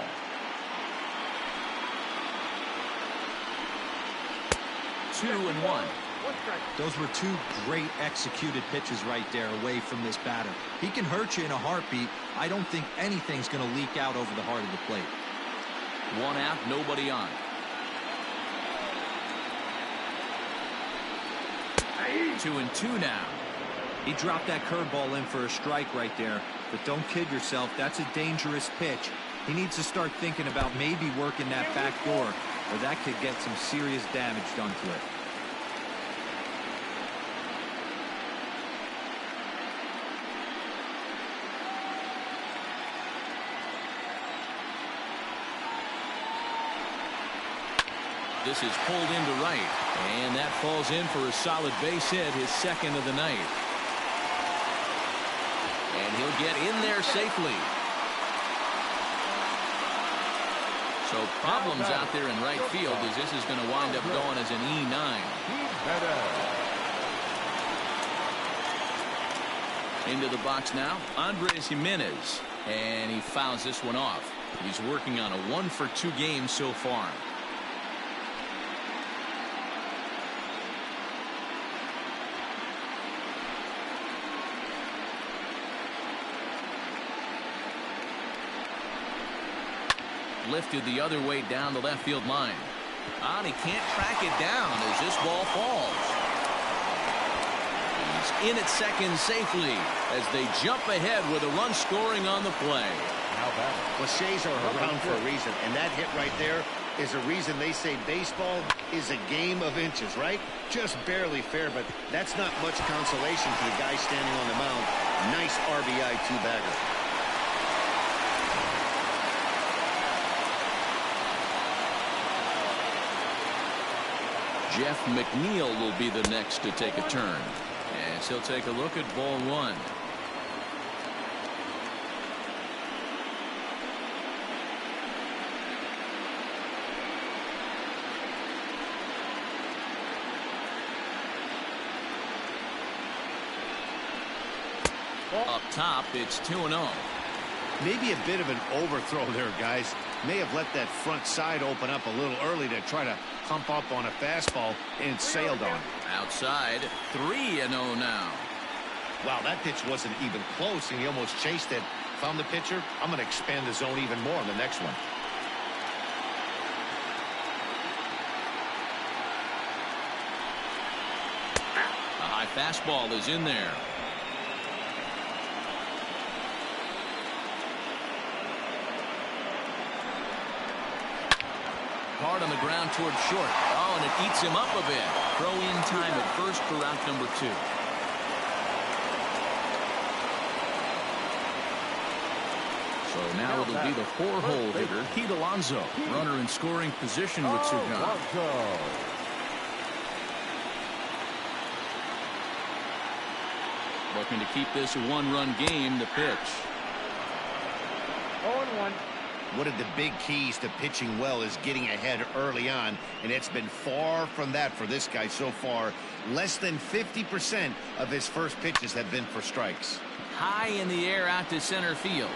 Two and one. Those were 2 great executed pitches right there away from this batter. He can hurt you in a heartbeat. I don't think anything's going to leak out over the heart of the plate. 1 out, nobody on. Two and two now. He dropped that curveball in for a strike right there. But don't kid yourself, that's a dangerous pitch. He needs to start thinking about maybe working that back door, or that could get some serious damage done to it. This is pulled into right, and that falls in for a solid base hit, his 2nd of the night. And he'll get in there safely. So problems out there in right field as this is going to wind up going as an E9. Into the box now, Andres Jimenez, and he fouls this one off. He's working on a 1 for 2 game so far. Lifted the other way down the left field line. And he can't track it down as this ball falls. He's in at second safely as they jump ahead with a run scoring on the play. Cliches are around for a reason, and that hit right there is a reason they say baseball is a game of inches, right? Just barely fair, but that's not much consolation to the guy standing on the mound. Nice RBI 2-bagger. Jeff McNeil will be the next to take a turn. As he'll take a look at ball 1. Up top, it's 2-0. Maybe a bit of an overthrow there, guys. May have let that front side open up a little early to try to hump up on a fastball, and it sailed on. Outside, 3-0 now. Wow, that pitch wasn't even close, and he almost chased it. Found the pitcher. I'm going to expand the zone even more on the next one. A high fastball is in there. Hard on the ground towards short. Oh, and it eats him up a bit. Throw in time at first for out number 2. So now it'll be the 4-hole hitter, Pete Alonso. Runner in scoring position with two gone. Looking to keep this a one-run game. The pitch. 0-1. One of the big keys to pitching well is getting ahead early on, and it's been far from that for this guy so far. Less than 50% of his first pitches have been for strikes. High in the air out to center field.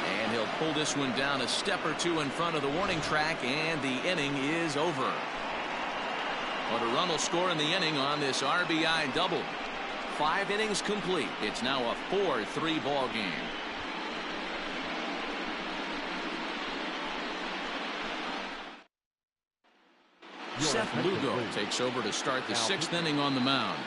And he'll pull this one down a step or two in front of the warning track, and the inning is over. But a run will score in the inning on this RBI double. 5 innings complete. It's now a 4-3 ball game. Seth Lugo takes over to start the 6th inning on the mound.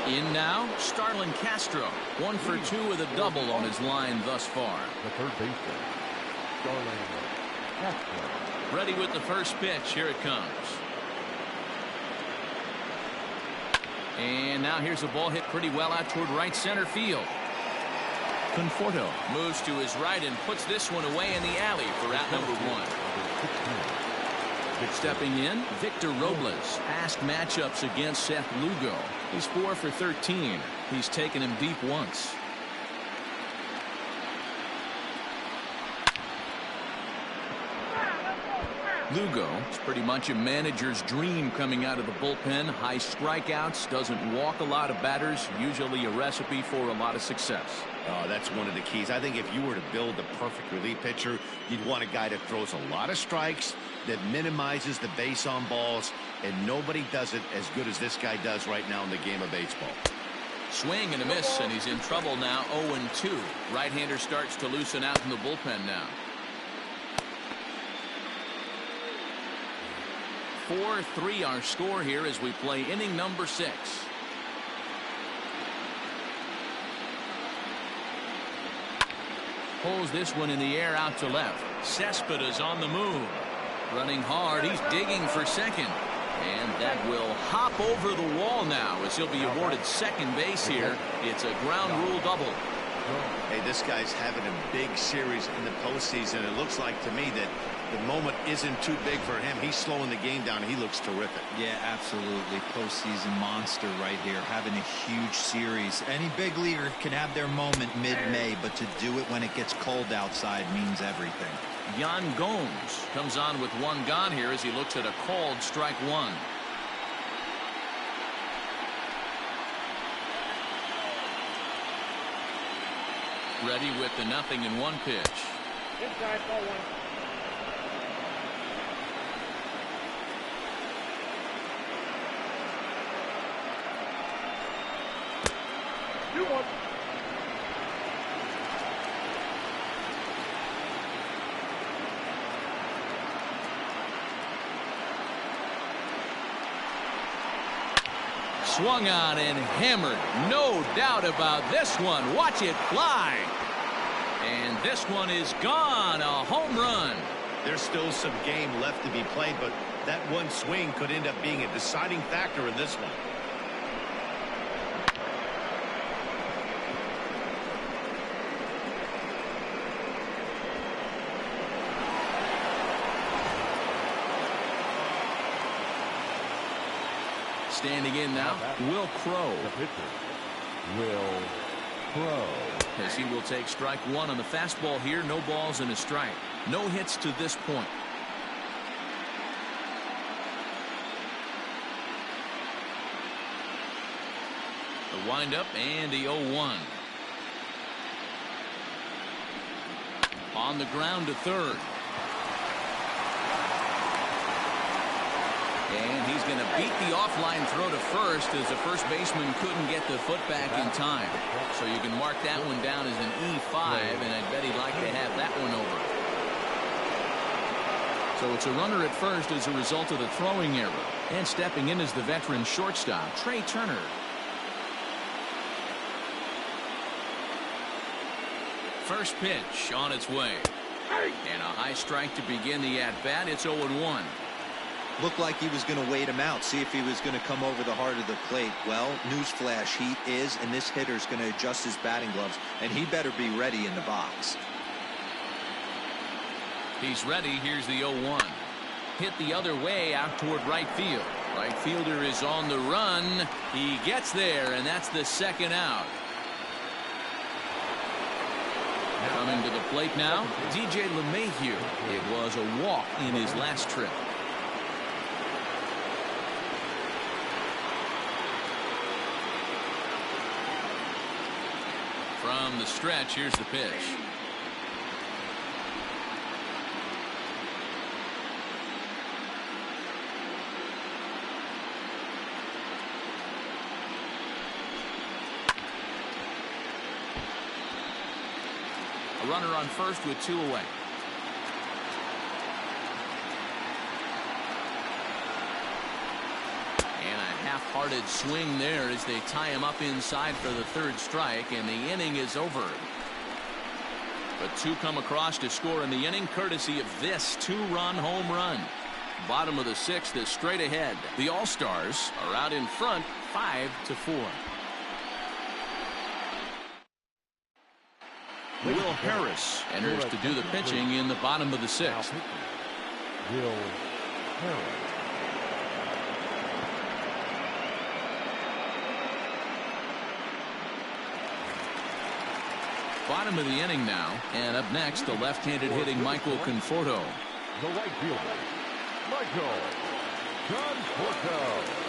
In now, Starlin Castro. 1 for 2 with a double on his line thus far. The third baseman, Starlin Castro. Ready with the first pitch. Here it comes. And now here's a ball hit pretty well out toward right center field. Conforto moves to his right and puts this one away in the alley for out number 1. Stepping in, Victor Robles. Past matchups against Seth Lugo. He's 4 for 13. He's taken him deep once. Lugo is pretty much a manager's dream coming out of the bullpen. High strikeouts, doesn't walk a lot of batters, usually a recipe for a lot of success. That's one of the keys. I think if you were to build a perfect relief pitcher, you'd want a guy that throws a lot of strikes, that minimizes the base on balls, and nobody does it as good as this guy does right now in the game of baseball. Swing and a miss, and he's in trouble now. 0-2. Right-hander starts to loosen out in the bullpen now. 4-3 our score here as we play inning number 6. Pulls this one in the air out to left. Cespedes on the move. Running hard. He's digging for second. And that will hop over the wall now as he'll be awarded second base here. It's a ground rule double. Hey, this guy's having a big series in the postseason. It looks like to me that the moment isn't too big for him. He's slowing the game down. He looks terrific. Yeah, absolutely. Postseason monster right here, having a huge series. Any big leaguer can have their moment mid-May, but to do it when it gets cold outside means everything. Yan Gomes comes on with 1 gone here as he looks at a called strike 1. Ready with the 0-1 pitch. Inside, ball 1. You want. Swung on and hammered. No doubt about this one. Watch it fly. And this one is gone. A home run. There's still some game left to be played, but that one swing could end up being a deciding factor in this one. Standing in now, Will Crow. The pitcher, Will Crow. As he will take strike 1 on the fastball here. No balls and a strike. No hits to this point. The windup and the 0-1. On the ground to third. And he's going to beat the offline throw to first as the first baseman couldn't get the foot back in time. So you can mark that one down as an E5, and I bet he'd like to have that one over. So it's a runner at first as a result of the throwing error. And stepping in is the veteran shortstop, Trey Turner. First pitch on its way. And a high strike to begin the at-bat. It's 0-1. Looked like he was going to wait him out, see if he was going to come over the heart of the plate. Well, newsflash, he is, and this hitter's going to adjust his batting gloves, and he better be ready in the box. He's ready. Here's the 0-1. Hit the other way out toward right field. Right fielder is on the run. He gets there, and that's the second out. Coming to the plate now, DJ LeMahieu. It was a walk in his last trip. From the stretch, here's the pitch. A runner on first with 2 away. And a half-hearted swing there as they tie him up inside for the third strike, and the inning is over. But 2 come across to score in the inning, courtesy of this 2-run home run. Bottom of the 6th is straight ahead. The All-Stars are out in front, 5-4. Will Harris enters to do the pitching in the bottom of the 6th. Will Harris. Bottom of the inning now, and up next, the left-handed hitting Michael Conforto. The right fielder, Michael Conforto.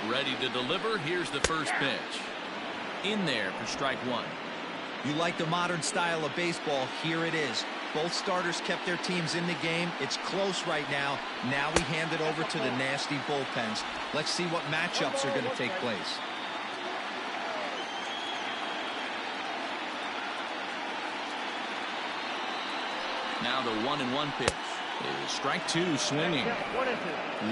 Ready to deliver. Here's the first pitch. In there for strike 1. You like the modern style of baseball? Here it is. Both starters kept their teams in the game. It's close right now. Now we hand it over to the nasty bullpens. Let's see what matchups are going to take place. Now the 1-1 pitch is strike 2, swinging.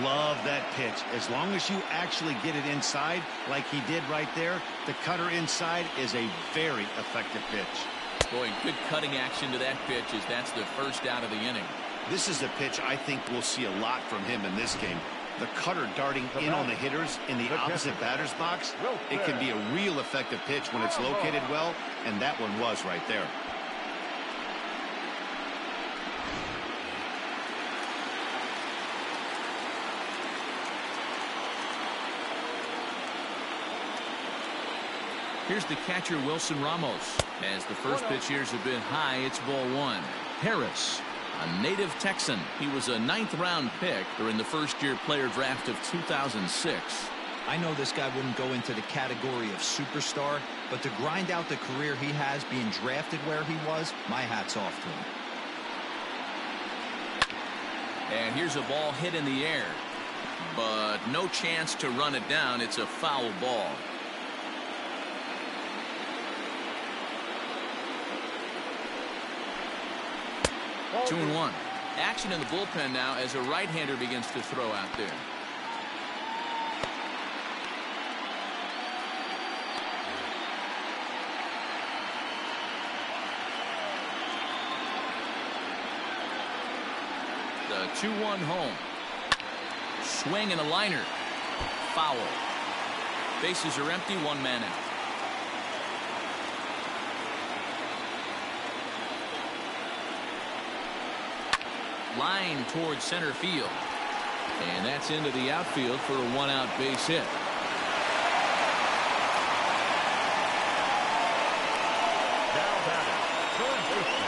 Love that pitch. As long as you actually get it inside like he did right there, the cutter inside is a very effective pitch. Boy, good cutting action to that pitch as that's the first out of the inning. This is a pitch I think we'll see a lot from him in this game. The cutter darting in on the hitters in the opposite batter's box. It can be a real effective pitch when it's located well, and that one was right there. Here's the catcher, Wilson Ramos. As the first pitch here's a bit high, it's ball 1. Harris, a native Texan. He was a 9th-round pick during the first-year player draft of 2006. I know this guy wouldn't go into the category of superstar, but to grind out the career he has being drafted where he was, my hat's off to him. And here's a ball hit in the air, but no chance to run it down. It's a foul ball. Two and 1. Action in the bullpen now as a right-hander begins to throw out there. The 2-1 home. Swing and a liner. Foul. Bases are empty, 1 man out. Line towards center field. And that's into the outfield for a 1-out base hit. Now batting, third baseman,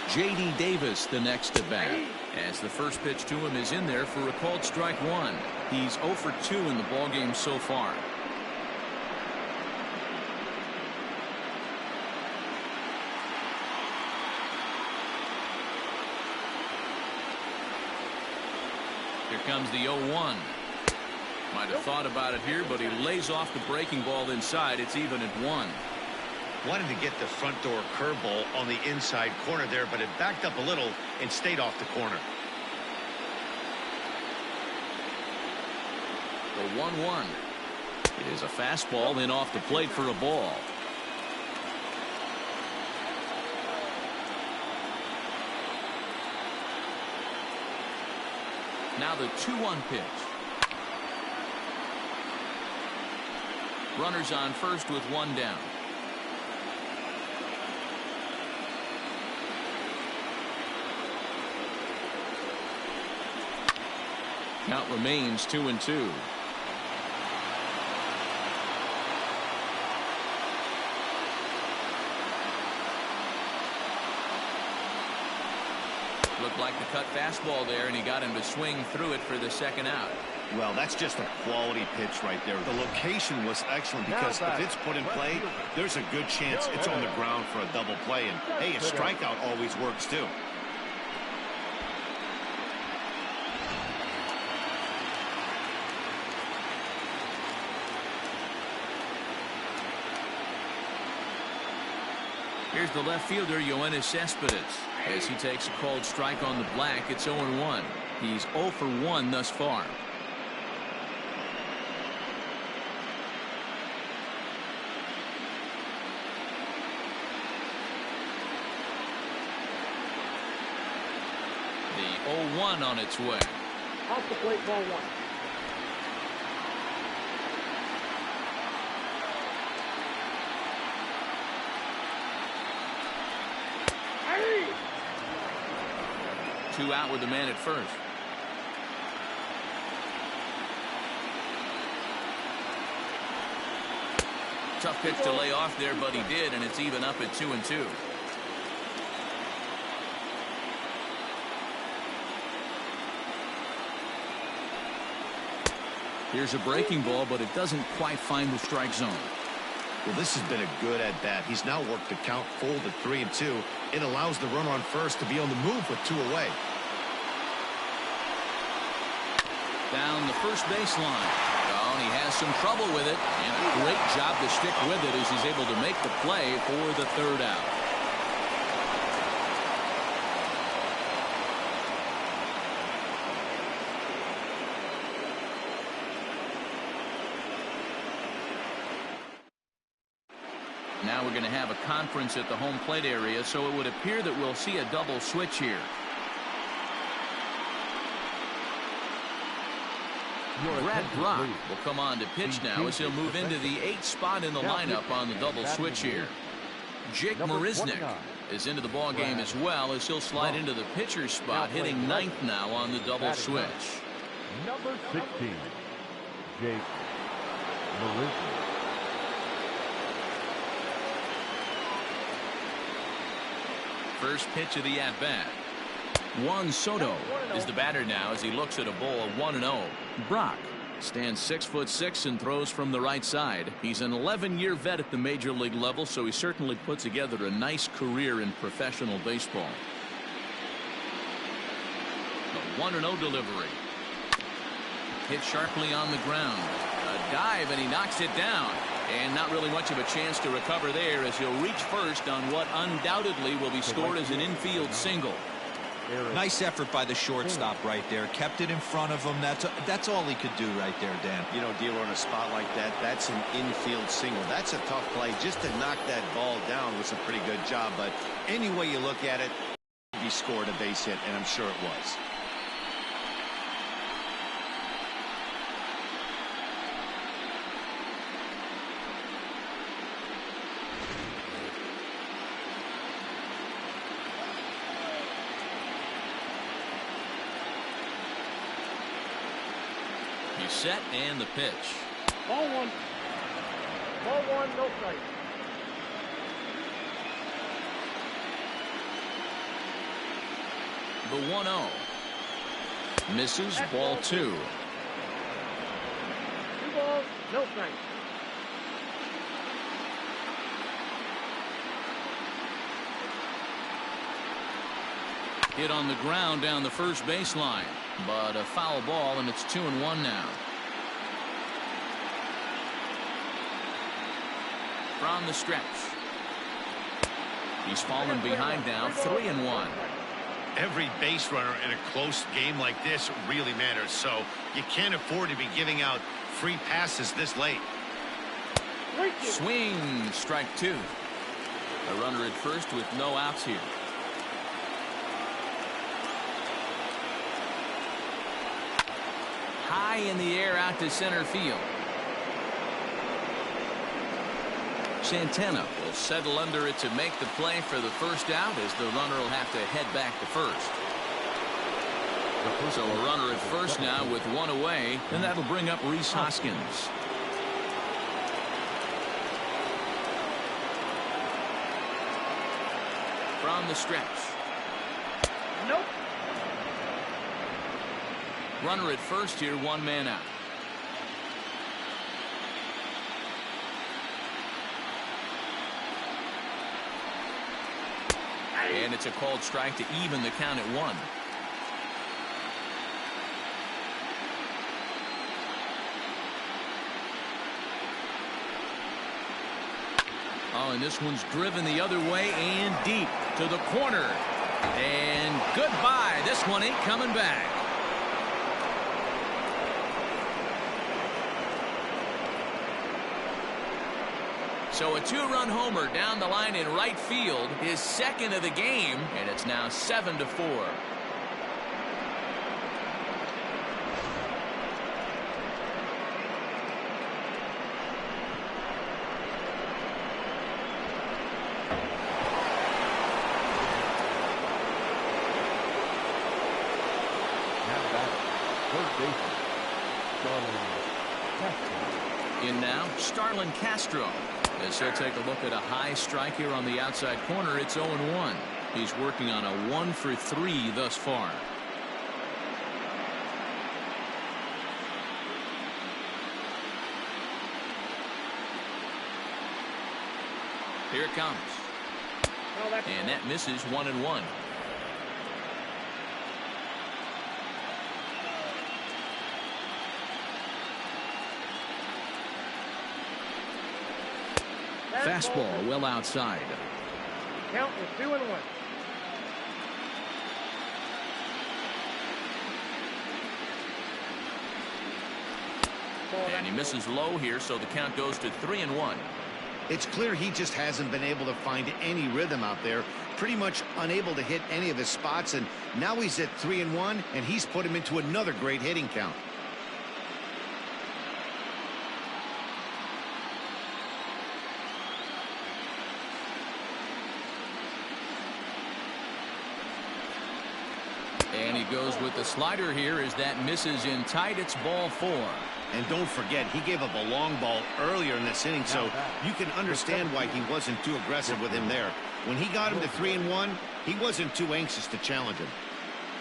J.D. Davis the next to bat, as the first pitch to him is in there for a called strike 1. He's 0 for 2 in the ballgame so far. Here comes the 0-1. Might have thought about it here, but he lays off the breaking ball inside. It's even at 1. Wanted to get the front door curveball on the inside corner there, but it backed up a little and stayed off the corner. The 1-1. It is a fastball in off the plate for a ball. Now the 2-1 pitch. Runners on first with 1 down. Count remains 2-2. Looked like the cut fastball there, and he got him to swing through it for the second out. Well, that's just a quality pitch right there. The location was excellent because if it's put in play, there's a good chance it's on the ground for a double play. And, hey, a strikeout always works, too. Here's the left fielder, Yoenis Cespedes. As he takes a called strike on the black, it's 0-1. He's 0 for 1 thus far. The 0-1 on its way. Off the plate, ball 1. Two out with the man at first. Tough pitch to lay off there, but he did, and it's even up at 2-2. Here's a breaking ball, but it doesn't quite find the strike zone. Well, this has been a good at-bat. He's now worked the count full to 3-2. It allows the runner on first to be on the move with 2 away. Down the first baseline. Oh, and he has some trouble with it. And a great job to stick with it as he's able to make the play for the 3rd out. Now we're going to have a conference at the home plate area, so it would appear that we'll see a double switch here. Brad Brock will come on to pitch now as he'll move into the 8th spot in the lineup on the double switch here. Jake Marisnick is into the ball game as well as he'll slide into the pitcher's spot, hitting 9th now on the double switch. Number 16, Jake Marisnick. First pitch of the at-bat. Juan Soto is the batter now as he looks at a ball 1-0. Brock stands 6'6" and throws from the right side. He's an 11-year vet at the major league level, so he certainly put together a nice career in professional baseball. The 1-0 delivery. Hit sharply on the ground. A dive, and he knocks it down. And not really much of a chance to recover there as he'll reach first on what undoubtedly will be scored as an infield single. Nice effort by the shortstop right there. Kept it in front of him. That's all he could do right there, Dan. You know, dealer on a spot like that, that's an infield single. That's a tough play. Just to knock that ball down was a pretty good job. But any way you look at it, he scored a base hit, and I'm sure it was. Set and the pitch. Ball 1. Ball 1, no strike. The 1-0. Misses, ball 2. 2 balls, no strike. Hit on the ground down the first baseline, but a foul ball, and it's 2-1 now. From the stretch. He's fallen behind now, 3-1. Every base runner in a close game like this really matters, so you can't afford to be giving out free passes this late. Swing, strike 2. A runner at first with no outs here. High in the air out to center field. Santana will settle under it to make the play for the first out, as the runner will have to head back to first. So a runner at first now with one away, and that'll bring up Rhys Hoskins. From the stretch. Nope. Runner at first here, one man out. And it's a called strike to even the count at 1. Oh, and this one's driven the other way and deep to the corner. And goodbye. This one ain't coming back. So a 2-run homer down the line in right field, his second of the game, and it's now 7-4. In now, Starlin Castro. As he'll take a look at a high strike here on the outside corner, it's 0-1. He's working on a 1-for-3 thus far. Here it comes. And that misses 1-1. Fastball well outside. Count is 2-1. And he misses low here, so the count goes to 3-1. It's clear he just hasn't been able to find any rhythm out there. Pretty much unable to hit any of his spots, and now he's at 3-1, and he's put him into another great hitting count. And he goes with the slider here as that misses in tight. It's ball 4. And don't forget, he gave up a long ball earlier in this inning, so you can understand why he wasn't too aggressive with him there. When he got him to 3-1, he wasn't too anxious to challenge him.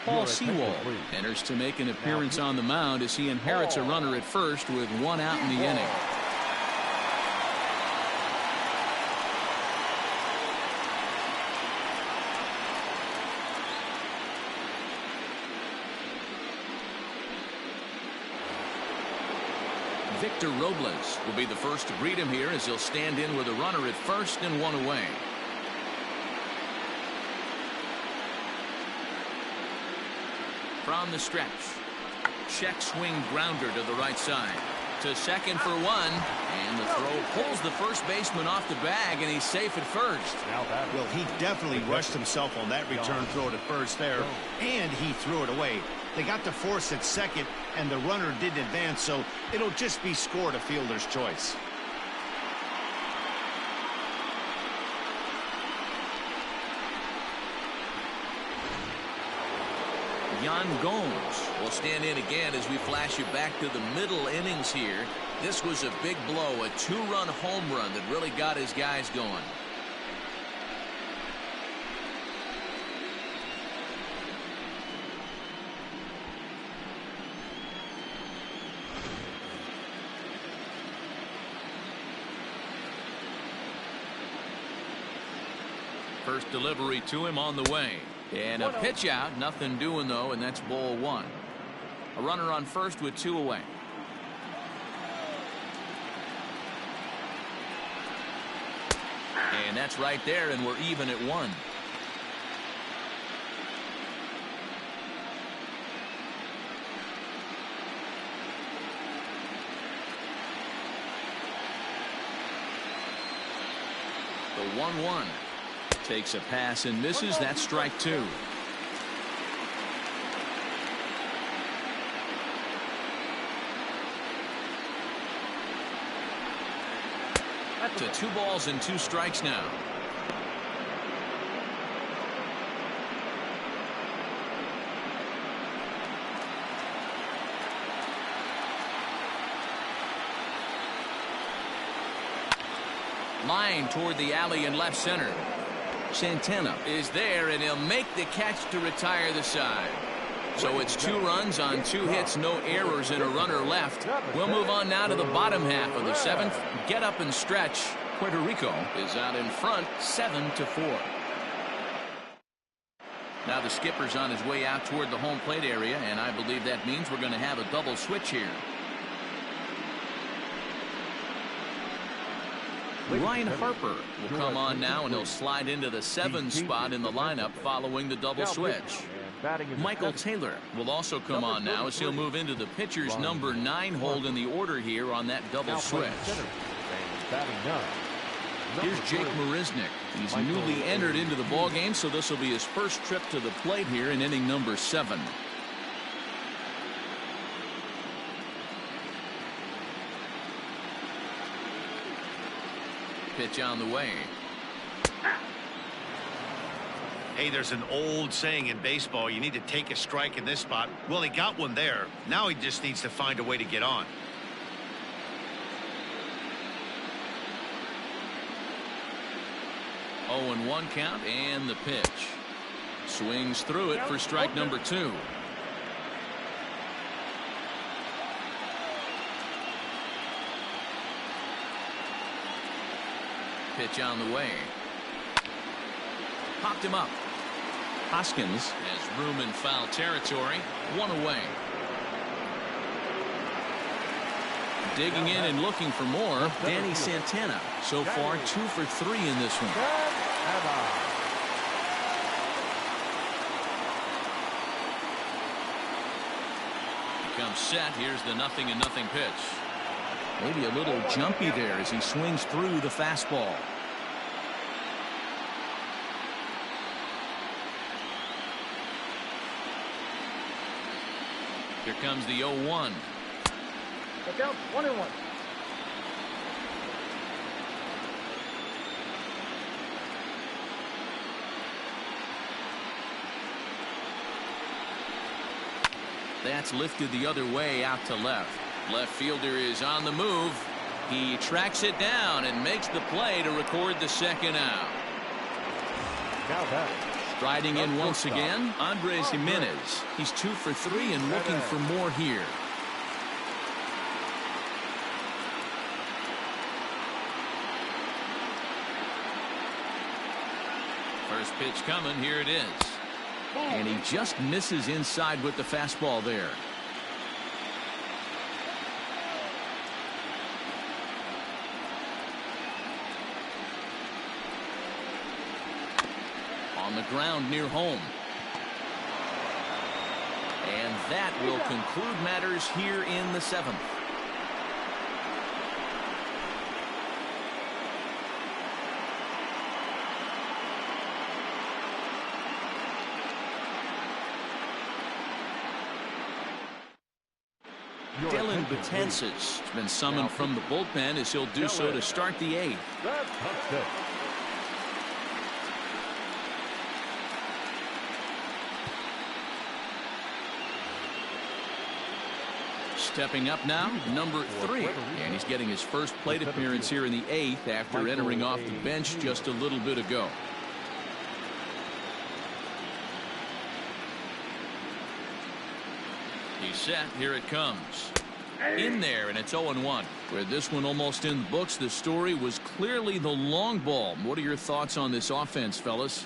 Paul Sewald enters to make an appearance on the mound as he inherits a runner at first with one out in the inning. Victor Robles will be the first to greet him here as he'll stand in with a runner at first and one away. From the stretch. Check swing grounder to the right side. To second for 1. And the throw pulls the first baseman off the bag, and he's safe at first. Well, he definitely rushed himself on that return throw to first there, and he threw it away. They got to force at second, and the runner didn't advance, so it'll just be scored a fielder's choice. Yan Gomes will stand in again as we flash you back to the middle innings here. This was a big blow, a 2-run home run that really got his guys going. First delivery to him on the way. And a pitch out, nothing doing though, and that's ball 1. A runner on first with 2 away. And that's right there, and we're even at 1. The 1-1 takes a pass and misses. That's strike 2. To 2 balls and 2 strikes now. Line toward the alley in left center. Santana is there, and he'll make the catch to retire the side. So it's 2 runs on 2 hits, no errors, and a runner left. We'll move on now to the bottom half of the 7th. Get up and stretch. Puerto Rico is out in front, 7-4. Now the skipper's on his way out toward the home plate area, and I believe that means we're going to have a double switch here. Ryan Harper will come on now, and he'll slide into the 7 spot in the lineup following the double switch. Michael Taylor will also come on now as he'll move into the pitcher's number 9 hold in the order here on that double switch. Here's Jake Marisnick. He's newly entered into the ballgame, so this will be his first trip to the plate here in inning number 7. Pitch on the way. Hey, there's an old saying in baseball, you need to take a strike in this spot. Well, he got one there. Now he just needs to find a way to get on. Oh, and 1 count, and the pitch. Swings through it for strike number 2. Pitch on the way. Popped him up. Hoskins has room in foul territory. 1 away. Digging in and looking for more. Danny Santana. So far 2 for 3 in this one. Becomes set. Here's the 0-0 pitch. Maybe a little jumpy there as he swings through the fastball. Here comes the 0-1. Look out, 1-1. That's lifted the other way out to left. Left fielder is on the move. He tracks it down and makes the play to record the 2nd out. Now that. Striding in once again, Andres Jimenez. He's 2 for 3 and looking for more here. First pitch coming. Here it is. And he just misses inside with the fastball there. On the ground near home. And that will conclude matters here in the 7th. Dylan Betances has been summoned from the bullpen as he'll do so to start the 8th. Stepping up now, number 3, and he's getting his first plate appearance here in the 8th after entering off the bench just a little bit ago. He's set. Here it comes. In there, and it's 0-1. With this one almost in the books, the story was clearly the long ball. What are your thoughts on this offense, fellas?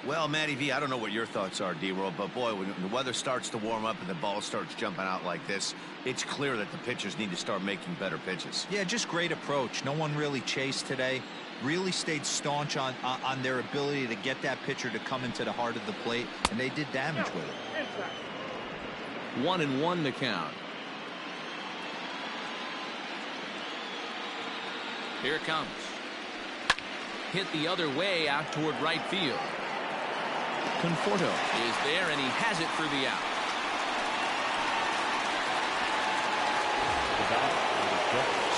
Well, Matty V, I don't know what your thoughts are, D-Roll, but boy, when the weather starts to warm up and the ball starts jumping out like this, it's clear that the pitchers need to start making better pitches. Yeah, just great approach. No one really chased today. Really stayed staunch on their ability to get that pitcher to come into the heart of the plate, and they did damage with it. 1-1 the count. Here it comes. Hit the other way out toward right field. Conforto is there, and he has it for the out.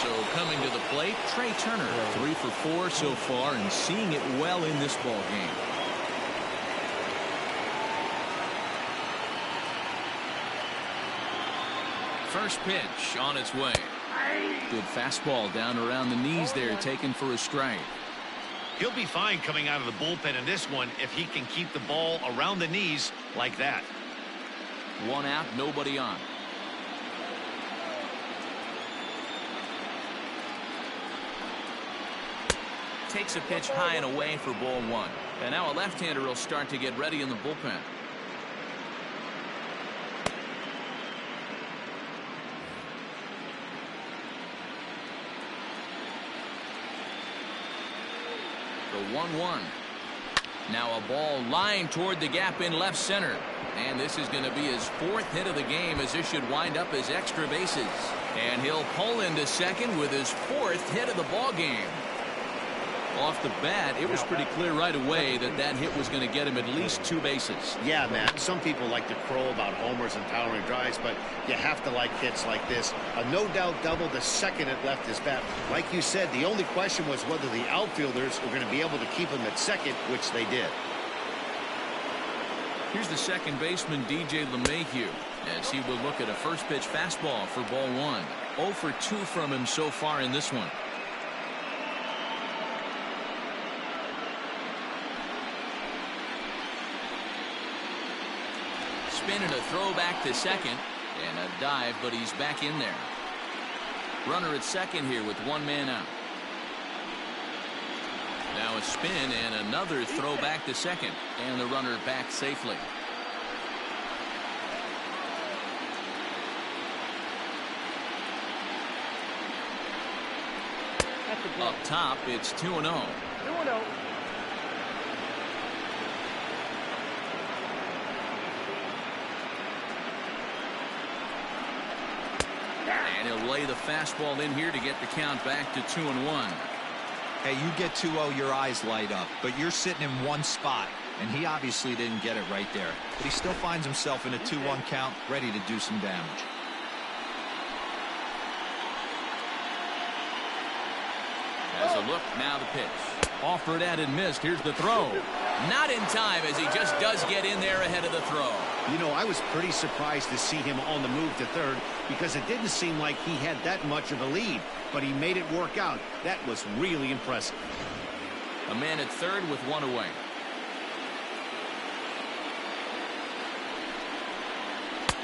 So coming to the plate, Trey Turner, 3 for 4 so far, and seeing it well in this ball game. First pitch on its way. Good fastball down around the knees there, taken for a strike. He'll be fine coming out of the bullpen in this one if he can keep the ball around the knees like that. 1 out, nobody on. Takes a pitch high and away for ball 1. And now a left-hander will start to get ready in the bullpen. The 1-1. Now a ball lined toward the gap in left center. And this is going to be his 4th hit of the game, as this should wind up as extra bases. And he'll pull into second with his 4th hit of the ball game. Off the bat, it was pretty clear right away that that hit was going to get him at least 2 bases. Yeah, man. Some people like to crow about homers and powering drives, but you have to like hits like this. A no-doubt double the second it left his bat. Like you said, the only question was whether the outfielders were going to be able to keep him at second, which they did. Here's the second baseman, DJ LeMahieu, as he will look at a first pitch fastball for ball 1. 0 for 2 from him so far in this one. Spin and a throw back to second, and a dive, but he's back in there. Runner at second here with 1 man out. Now a spin and another throw back to second, and the runner back safely. Up top, it's 2-0. 2-0. And he'll lay the fastball in here to get the count back to 2-1. Hey, you get 2-0, your eyes light up, but you're sitting in one spot, and he obviously didn't get it right there. But he still finds himself in a 2-1 count, ready to do some damage. As a look, now the pitch. Offered at and missed. Here's the throw. Not in time, as he just does get in there ahead of the throw. You know, I was pretty surprised to see him on the move to third because it didn't seem like he had that much of a lead, but he made it work out. That was really impressive. A man at third with 1 away.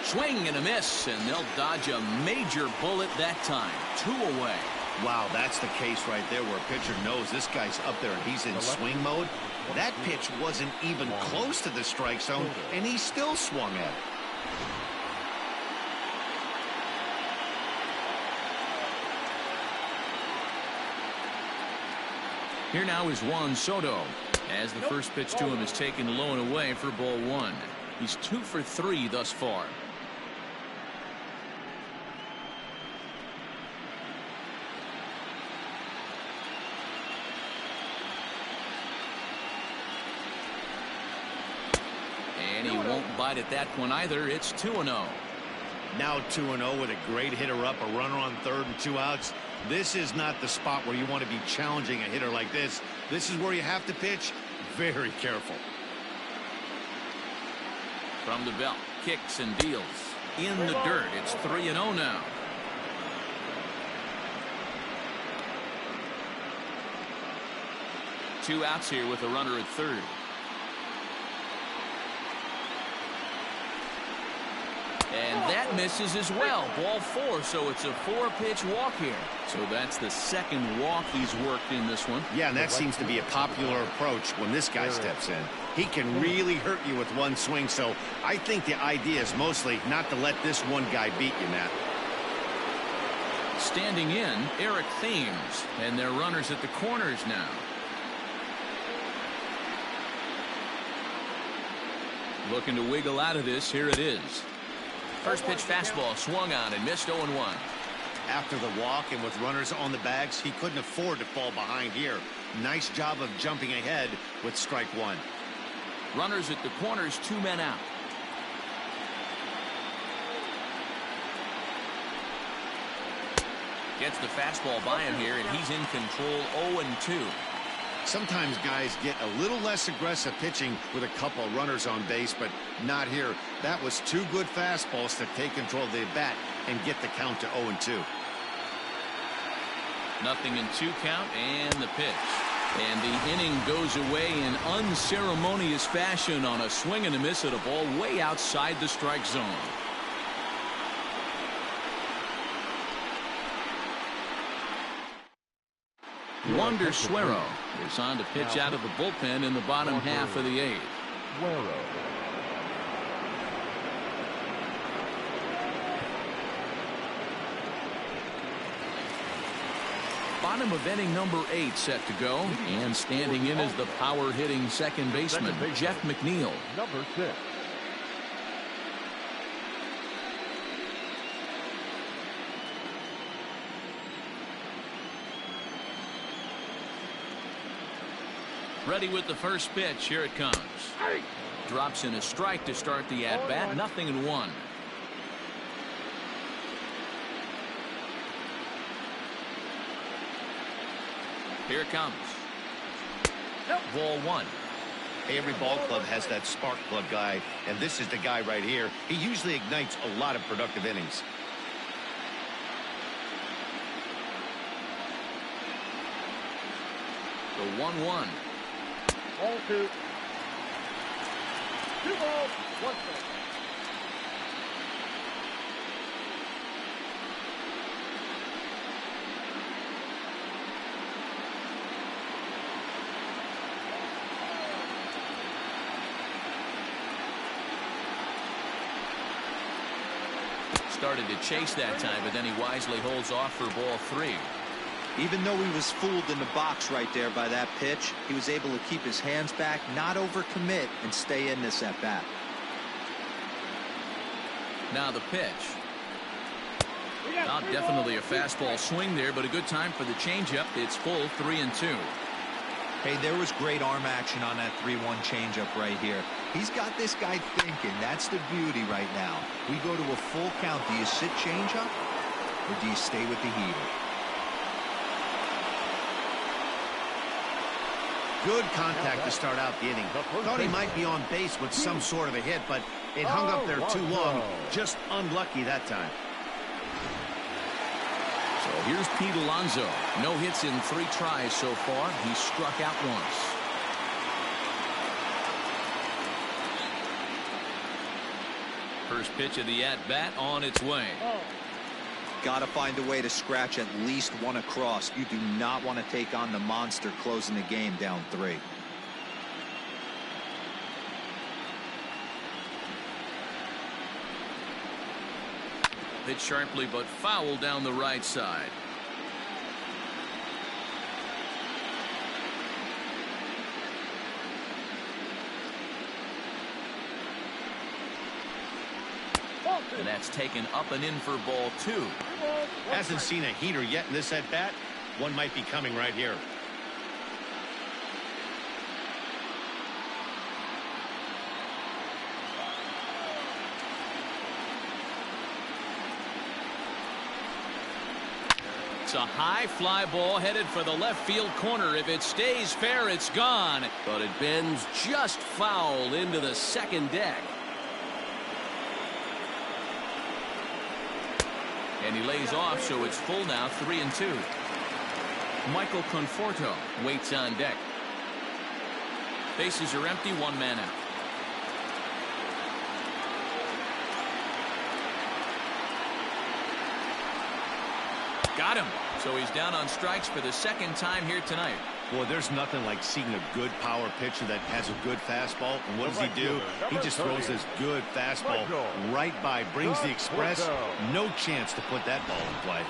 Swing and a miss, and they'll dodge a major bullet that time. 2 away. Wow, that's the case right there where a pitcher knows this guy's up there and he's in swing mode. That pitch wasn't even close to the strike zone, and he still swung at it. Here now is Juan Soto, as the first pitch to him is taken low and away for ball 1. He's 2 for 3 thus far. And he won't bite at that one either. It's 2-0. Now 2-0 with a great hitter up, a runner on third and 2 outs. This is not the spot where you want to be challenging a hitter like this. This is where you have to pitch very careful. From the belt, kicks and deals. In the dirt, it's 3-0 now. Two outs here with a runner at third. And that misses as well. Ball 4, so it's a 4-pitch walk here. So that's the second walk he's worked in this one. Yeah, and that seems to be a popular approach when this guy steps in. He can really hurt you with one swing, so I think the idea is mostly not to let this one guy beat you, Matt. Standing in, Eric Thames, and they're runners at the corners now. Looking to wiggle out of this. Here it is. First pitch fastball swung on and missed 0-1. After the walk and with runners on the bags, he couldn't afford to fall behind here. Nice job of jumping ahead with strike one. Runners at the corners, 2 men out. Gets the fastball by him here, and he's in control. 0-2. Sometimes guys get a little less aggressive pitching with a couple runners on base, but not here. That was 2 good fastballs to take control of the bat and get the count to 0-2. 0-2 count, and the pitch. And the inning goes away in unceremonious fashion on a swing and a miss at a ball way outside the strike zone. Wander Suero is on to pitch out of the bullpen in the bottom half of the 8th. Bottom of inning number 8 set to go, and standing in is the power hitting second baseman Jeff McNeil. Number 6. Ready with the first pitch. Here it comes. Drops in a strike to start the at bat. 0-1. Here it comes. Ball 1. Every ball club has that spark plug guy, and this is the guy right here. He usually ignites a lot of productive innings. The 1-1. Ball 2. 2 balls, 1 strike. Started to chase that time, but then he wisely holds off for ball 3. Even though he was fooled in the box right there by that pitch, he was able to keep his hands back, not overcommit, and stay in this at bat. Now the pitch. Not definitely a fastball swing there, but a good time for the changeup. It's full 3-2. Hey, there was great arm action on that 3-1 changeup right here. He's got this guy thinking. That's the beauty right now. We go to a full count. Do you sit changeup or do you stay with the heater? Good contact to start out the inning. Thought he might be on base with some sort of a hit, but it hung up there too long. Just unlucky that time. So here's Pete Alonso. No hits in 3 tries so far. He struck out once. First pitch of the at-bat on its way. Got to find a way to scratch at least one across. You do not want to take on the monster closing the game down 3. Hit sharply but foul down the right side. And that's taken up and in for ball 2. Hasn't seen a heater yet in this at bat. One might be coming right here. It's a high fly ball headed for the left field corner. If it stays fair, it's gone. But it bends just foul into the second deck. And he lays off, so it's full now, 3-2. Michael Conforto waits on deck. Bases are empty, 1 man out. Got him. So he's down on strikes for the second time here tonight. Well, there's nothing like seeing a good power pitcher that has a good fastball. And what does he do? He just throws this good fastball right by, brings the express. No chance to put that ball in play.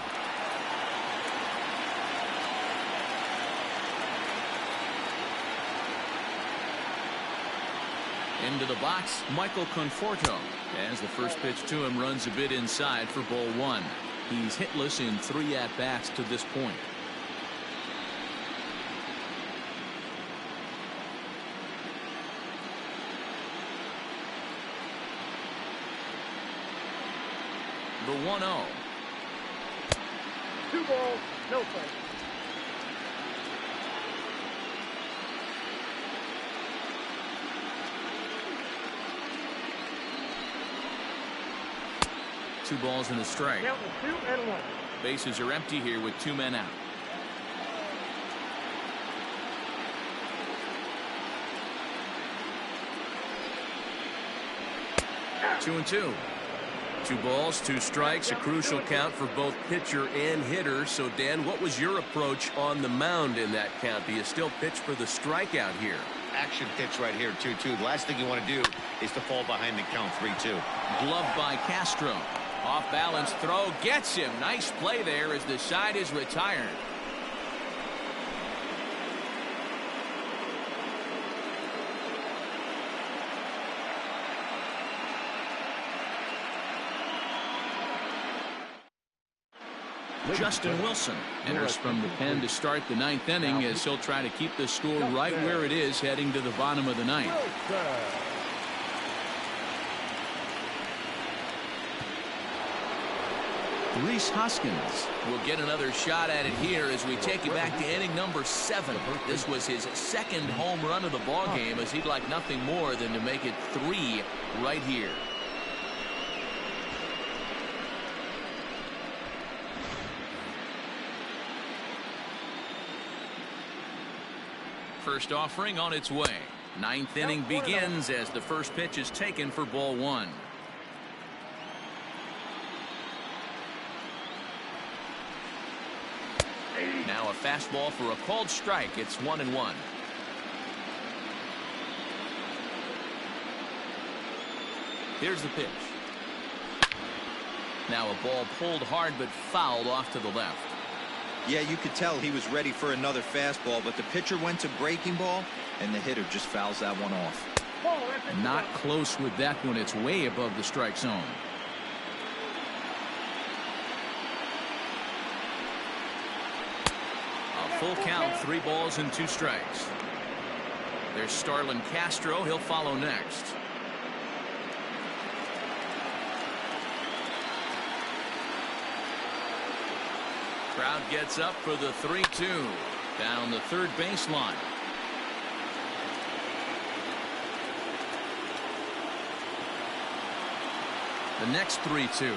Into the box, Michael Conforto, as the first pitch to him runs a bit inside for ball one. He's hitless in 3 at-bats to this point. The 1-0. 2 balls, no strikes. 2 balls and a strike. Count is 2-1. Bases are empty here with 2 men out. Two and 2. 2 balls, 2 strikes, a crucial count for both pitcher and hitter. So, Dan, what was your approach on the mound in that count? Do you still pitch for the strikeout here? Action pitch right here, 2-2. The last thing you want to do is to fall behind the count 3-2. Gloved by Castro. Off balance throw gets him. Nice play there as the side is retired. Justin Wilson enters from the pen to start the 9th inning as he'll try to keep the score right where it is heading to the bottom of the 9th. Rhys Hoskins will get another shot at it here as we take you back to inning number 7. This was his 2nd home run of the ball game, as he'd like nothing more than to make it 3 right here. First offering on its way. 9th inning begins as the first pitch is taken for ball 1. Now a fastball for a called strike. It's 1-1. Here's the pitch. Now a ball pulled hard but fouled off to the left. Yeah, you could tell he was ready for another fastball, but the pitcher went to breaking ball, and the hitter just fouls that one off. Not close with that one. It's way above the strike zone. A full count, 3 balls and 2 strikes. There's Starlin Castro. He'll follow next. Crowd gets up for the 3-2 down the third baseline. The next 3-2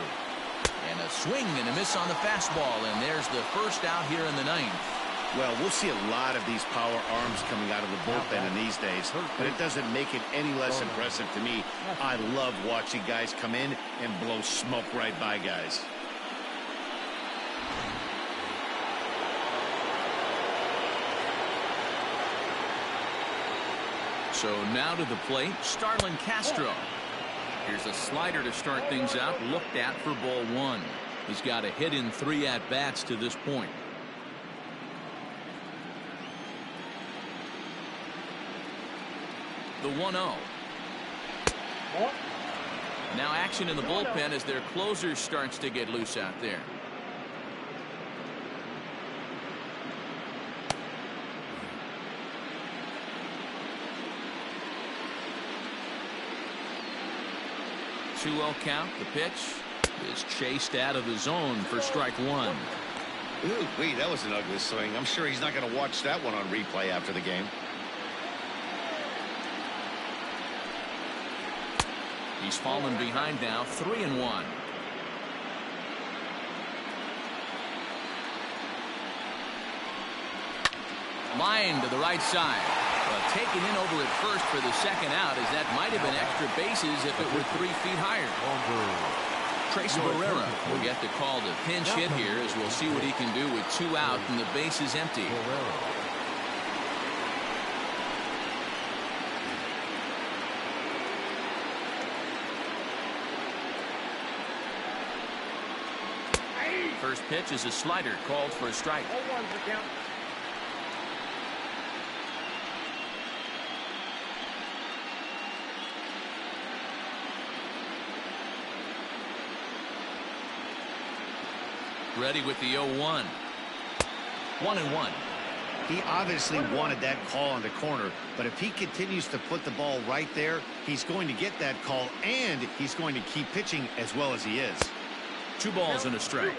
and a swing and a miss on the fastball, and there's the first out here in the 9th. Well, we'll see a lot of these power arms coming out of the bullpen in these days, but it doesn't make it any less impressive to me. I love watching guys come in and blow smoke right by guys. So now to the plate, Starlin Castro. Here's a slider to start things out, looked at for ball 1. He's got a hit in 3 at-bats to this point. The 1-0. Now action in the bullpen as their closer starts to get loose out there. Count. The pitch is chased out of the zone for strike 1. Ooh, wait, that was an ugly swing. I'm sure he's not going to watch that one on replay after the game. He's fallen behind now, 3-1. Line to the right side. Taken in over at first for the second out, as that might have been extra bases if it were 3 feet higher. Trace Barrera will get the call to pinch hit here, as we'll see what he can do with 2 out and the bases empty. first pitch is a slider called for a strike. 0-1's the count. Ready with the 0-1. 1-1. He obviously wanted that call on the corner, but if he continues to put the ball right there, he's going to get that call, and he's going to keep pitching as well as he is. 2 balls and a strike.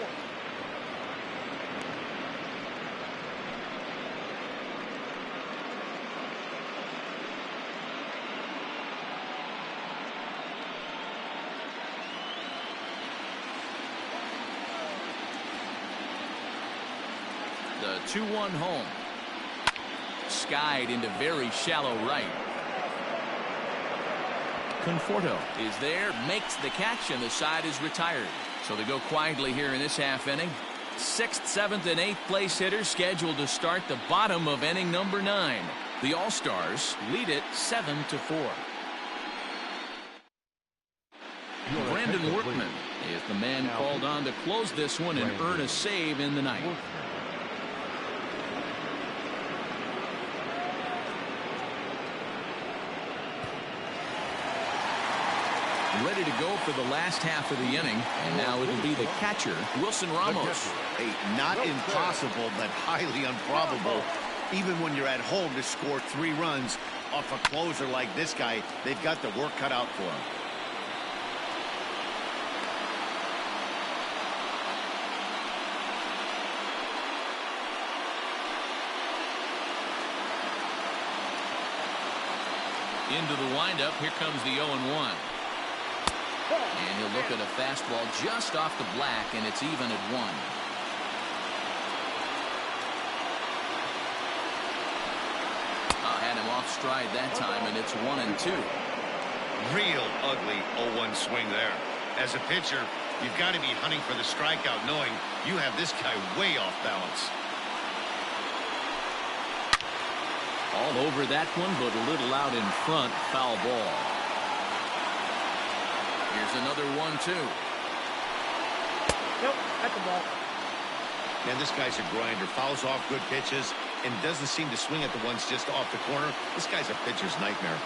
The 2-1 home. Skied into very shallow right. Conforto is there, makes the catch, and the side is retired. So they go quietly here in this half inning. 6th, 7th, and 8th place hitters scheduled to start the bottom of inning number 9. The All-Stars lead it 7-4. Brandon Workman is the man called on to close this one and earn a save in the ninth. Ready to go for the last half of the inning, and now it'll be the catcher, Wilson Ramos. Hey, not impossible, but highly improbable. Even when you're at home to score 3 runs off a closer like this guy, they've got the work cut out for him. Into the windup, here comes the 0-1. And he'll look at a fastball just off the black, and it's even at 1. Had him off stride that time, and it's 1-2. Real ugly 0-1 swing there. As a pitcher, you've got to be hunting for the strikeout, knowing you have this guy way off balance. All over that one, but a little out in front. Foul ball. Here's another 1-2. Nope, at the ball. Man, this guy's a grinder. Fouls off good pitches and doesn't seem to swing at the ones just off the corner. This guy's a pitcher's nightmare.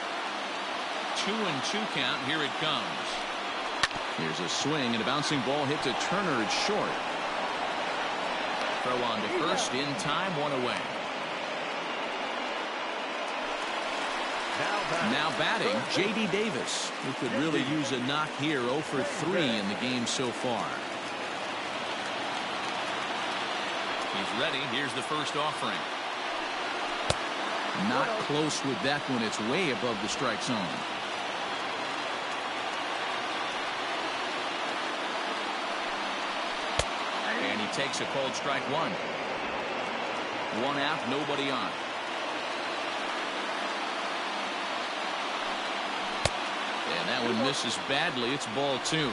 2-2 count. Here it comes. Here's a swing, and a bouncing ball hit to Turner. It's short. Throw on to first in time. 1 away. Now batting, J.D. Davis, who could really use a knock here. 0 for 3 in the game so far. He's ready. Here's the first offering. Not close with that one. It's way above the strike zone. And he takes a called strike 1. 1 out, nobody on. And that one misses badly. It's ball 2.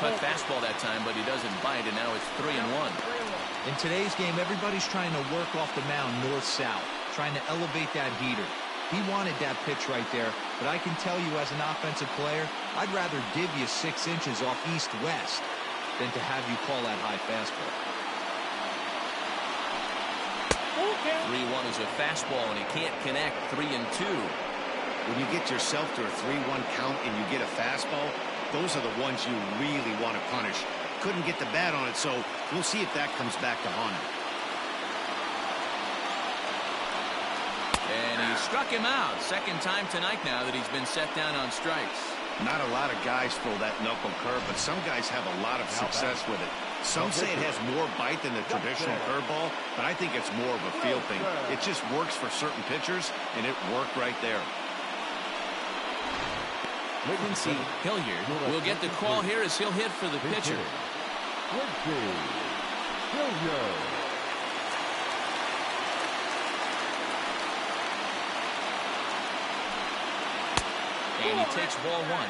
Cut fastball that time, but he doesn't bite, and now it's 3-1. In today's game, everybody's trying to work off the mound north-south, trying to elevate that heater. He wanted that pitch right there, but I can tell you as an offensive player, I'd rather div you 6 inches off east-west than to have you call that high fastball. 3-1 is a fastball, and he can't connect. 3-2. When you get yourself to a 3-1 count and you get a fastball, those are the ones you really want to punish. Couldn't get the bat on it, so we'll see if that comes back to haunt him. And he struck him out. Second time tonight now that he's been set down on strikes. Not a lot of guys throw that knuckle curve, but some guys have a lot of success with it. Some say it has more bite than the traditional curveball, but I think it's more of a feel thing. It just works for certain pitchers, and it worked right there. Quincy Hilliard will get the call here as he'll hit for the pitcher. And he takes ball 1.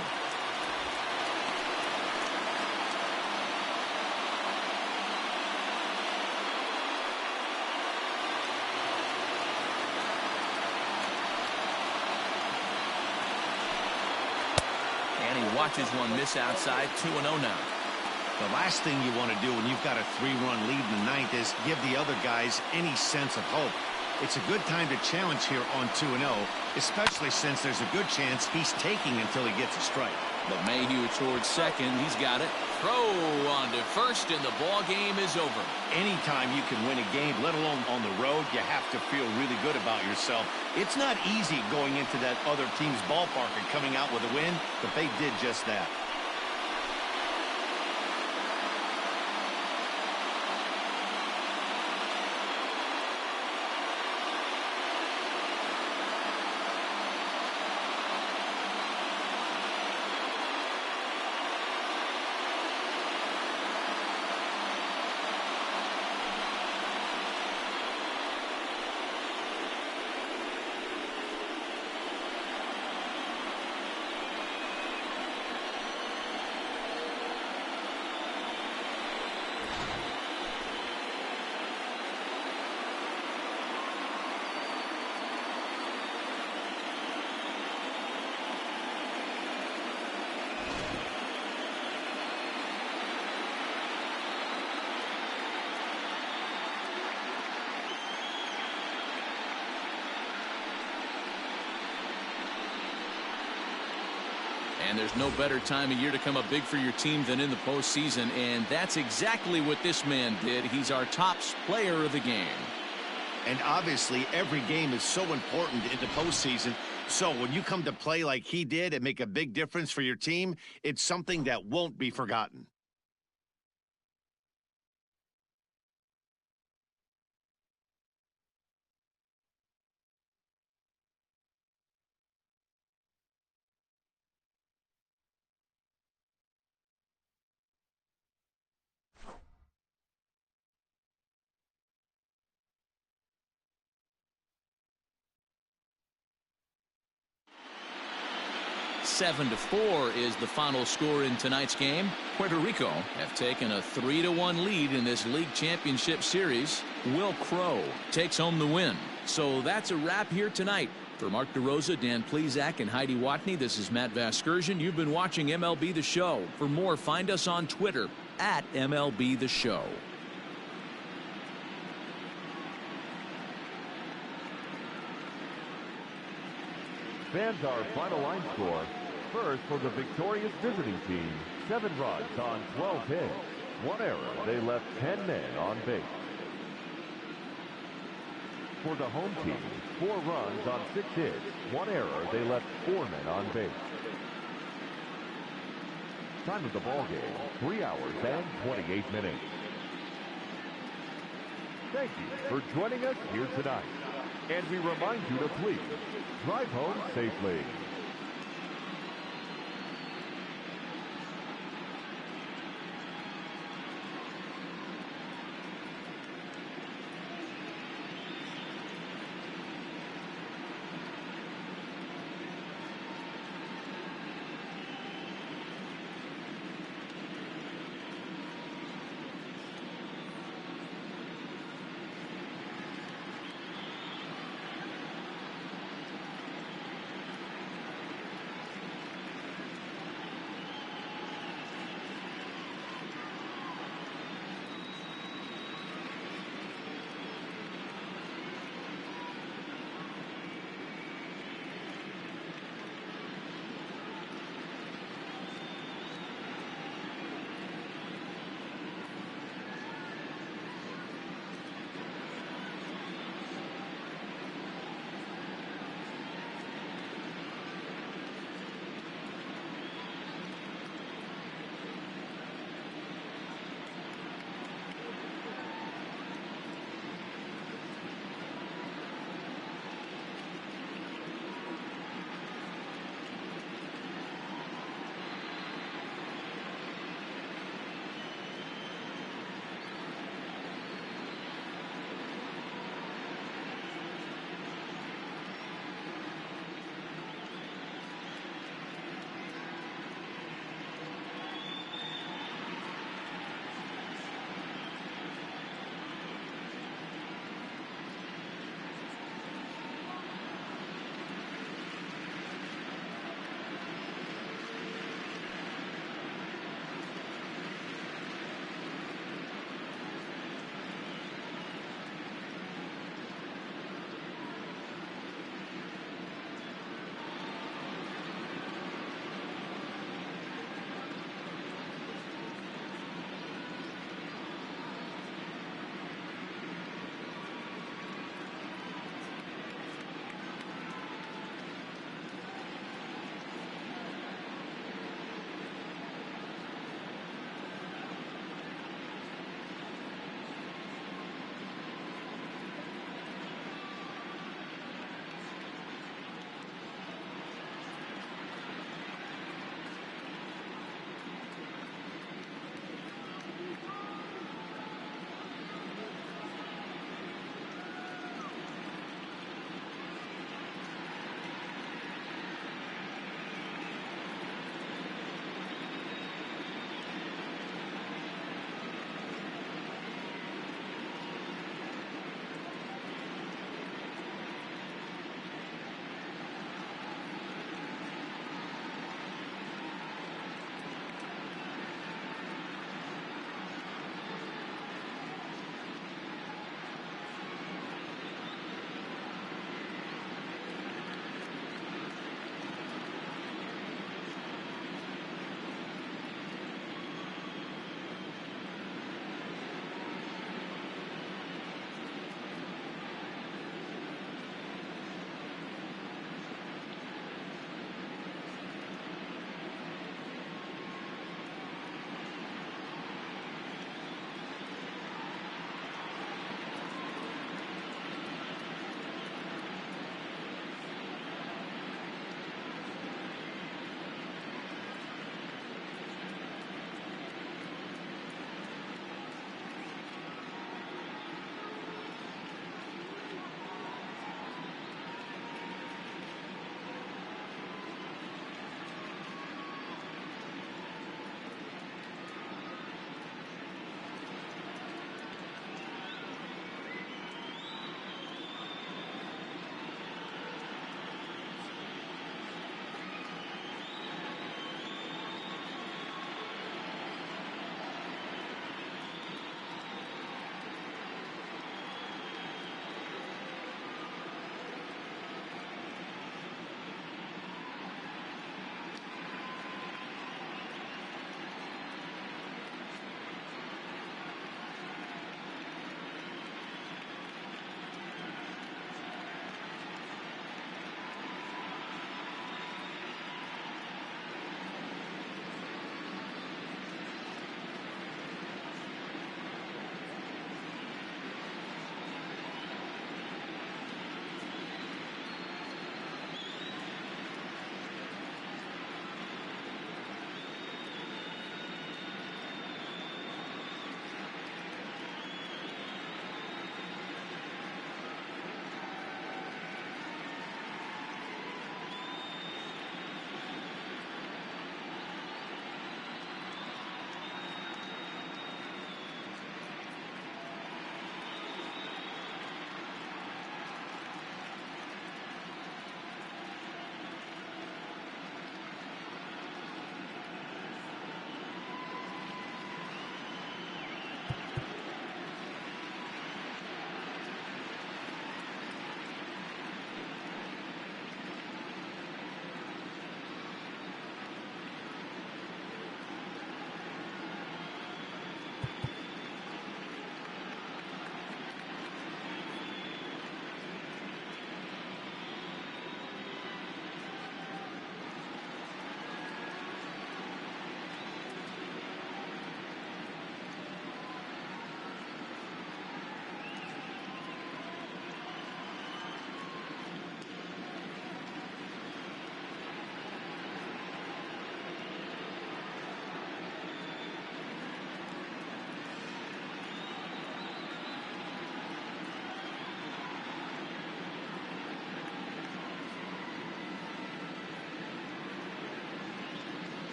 watches one miss outside. 2-0 now. The last thing you want to do when you've got a 3-run lead in the ninth is give the other guys any sense of hope. It's a good time to challenge here on 2-0, especially since there's a good chance he's taking until he gets a strike. But Mayhew towards second. He's got it. Throw on to first, and the ball game is over. Anytime you can win a game, let alone on the road, you have to feel really good about yourself. It's not easy going into that other team's ballpark and coming out with a win, but they did just that. And there's no better time of year to come up big for your team than in the postseason, and that's exactly what this man did. He's our top player of the game. And obviously, every game is so important in the postseason. So when you come to play like he did and make a big difference for your team, it's something that won't be forgotten. Seven to 4 is the final score in tonight's game. Puerto Rico have taken a 3-1 lead in this league championship series. Will Crow takes home the win. So that's a wrap here tonight. For Mark DeRosa, Dan Plesac, and Heidi Watney, this is Matt Vasgersian. You've been watching MLB The Show. For more, find us on Twitter at MLB The Show. Fans, our final line score. First, for the victorious visiting team, 7 runs on 12 hits. 1 error. They left 10 men on base. For the home team, 4 runs on 6 hits. 1 error. They left 4 men on base. Time of the ball game, 3 hours and 28 minutes. Thank you for joining us here tonight. And we remind you to please drive home safely.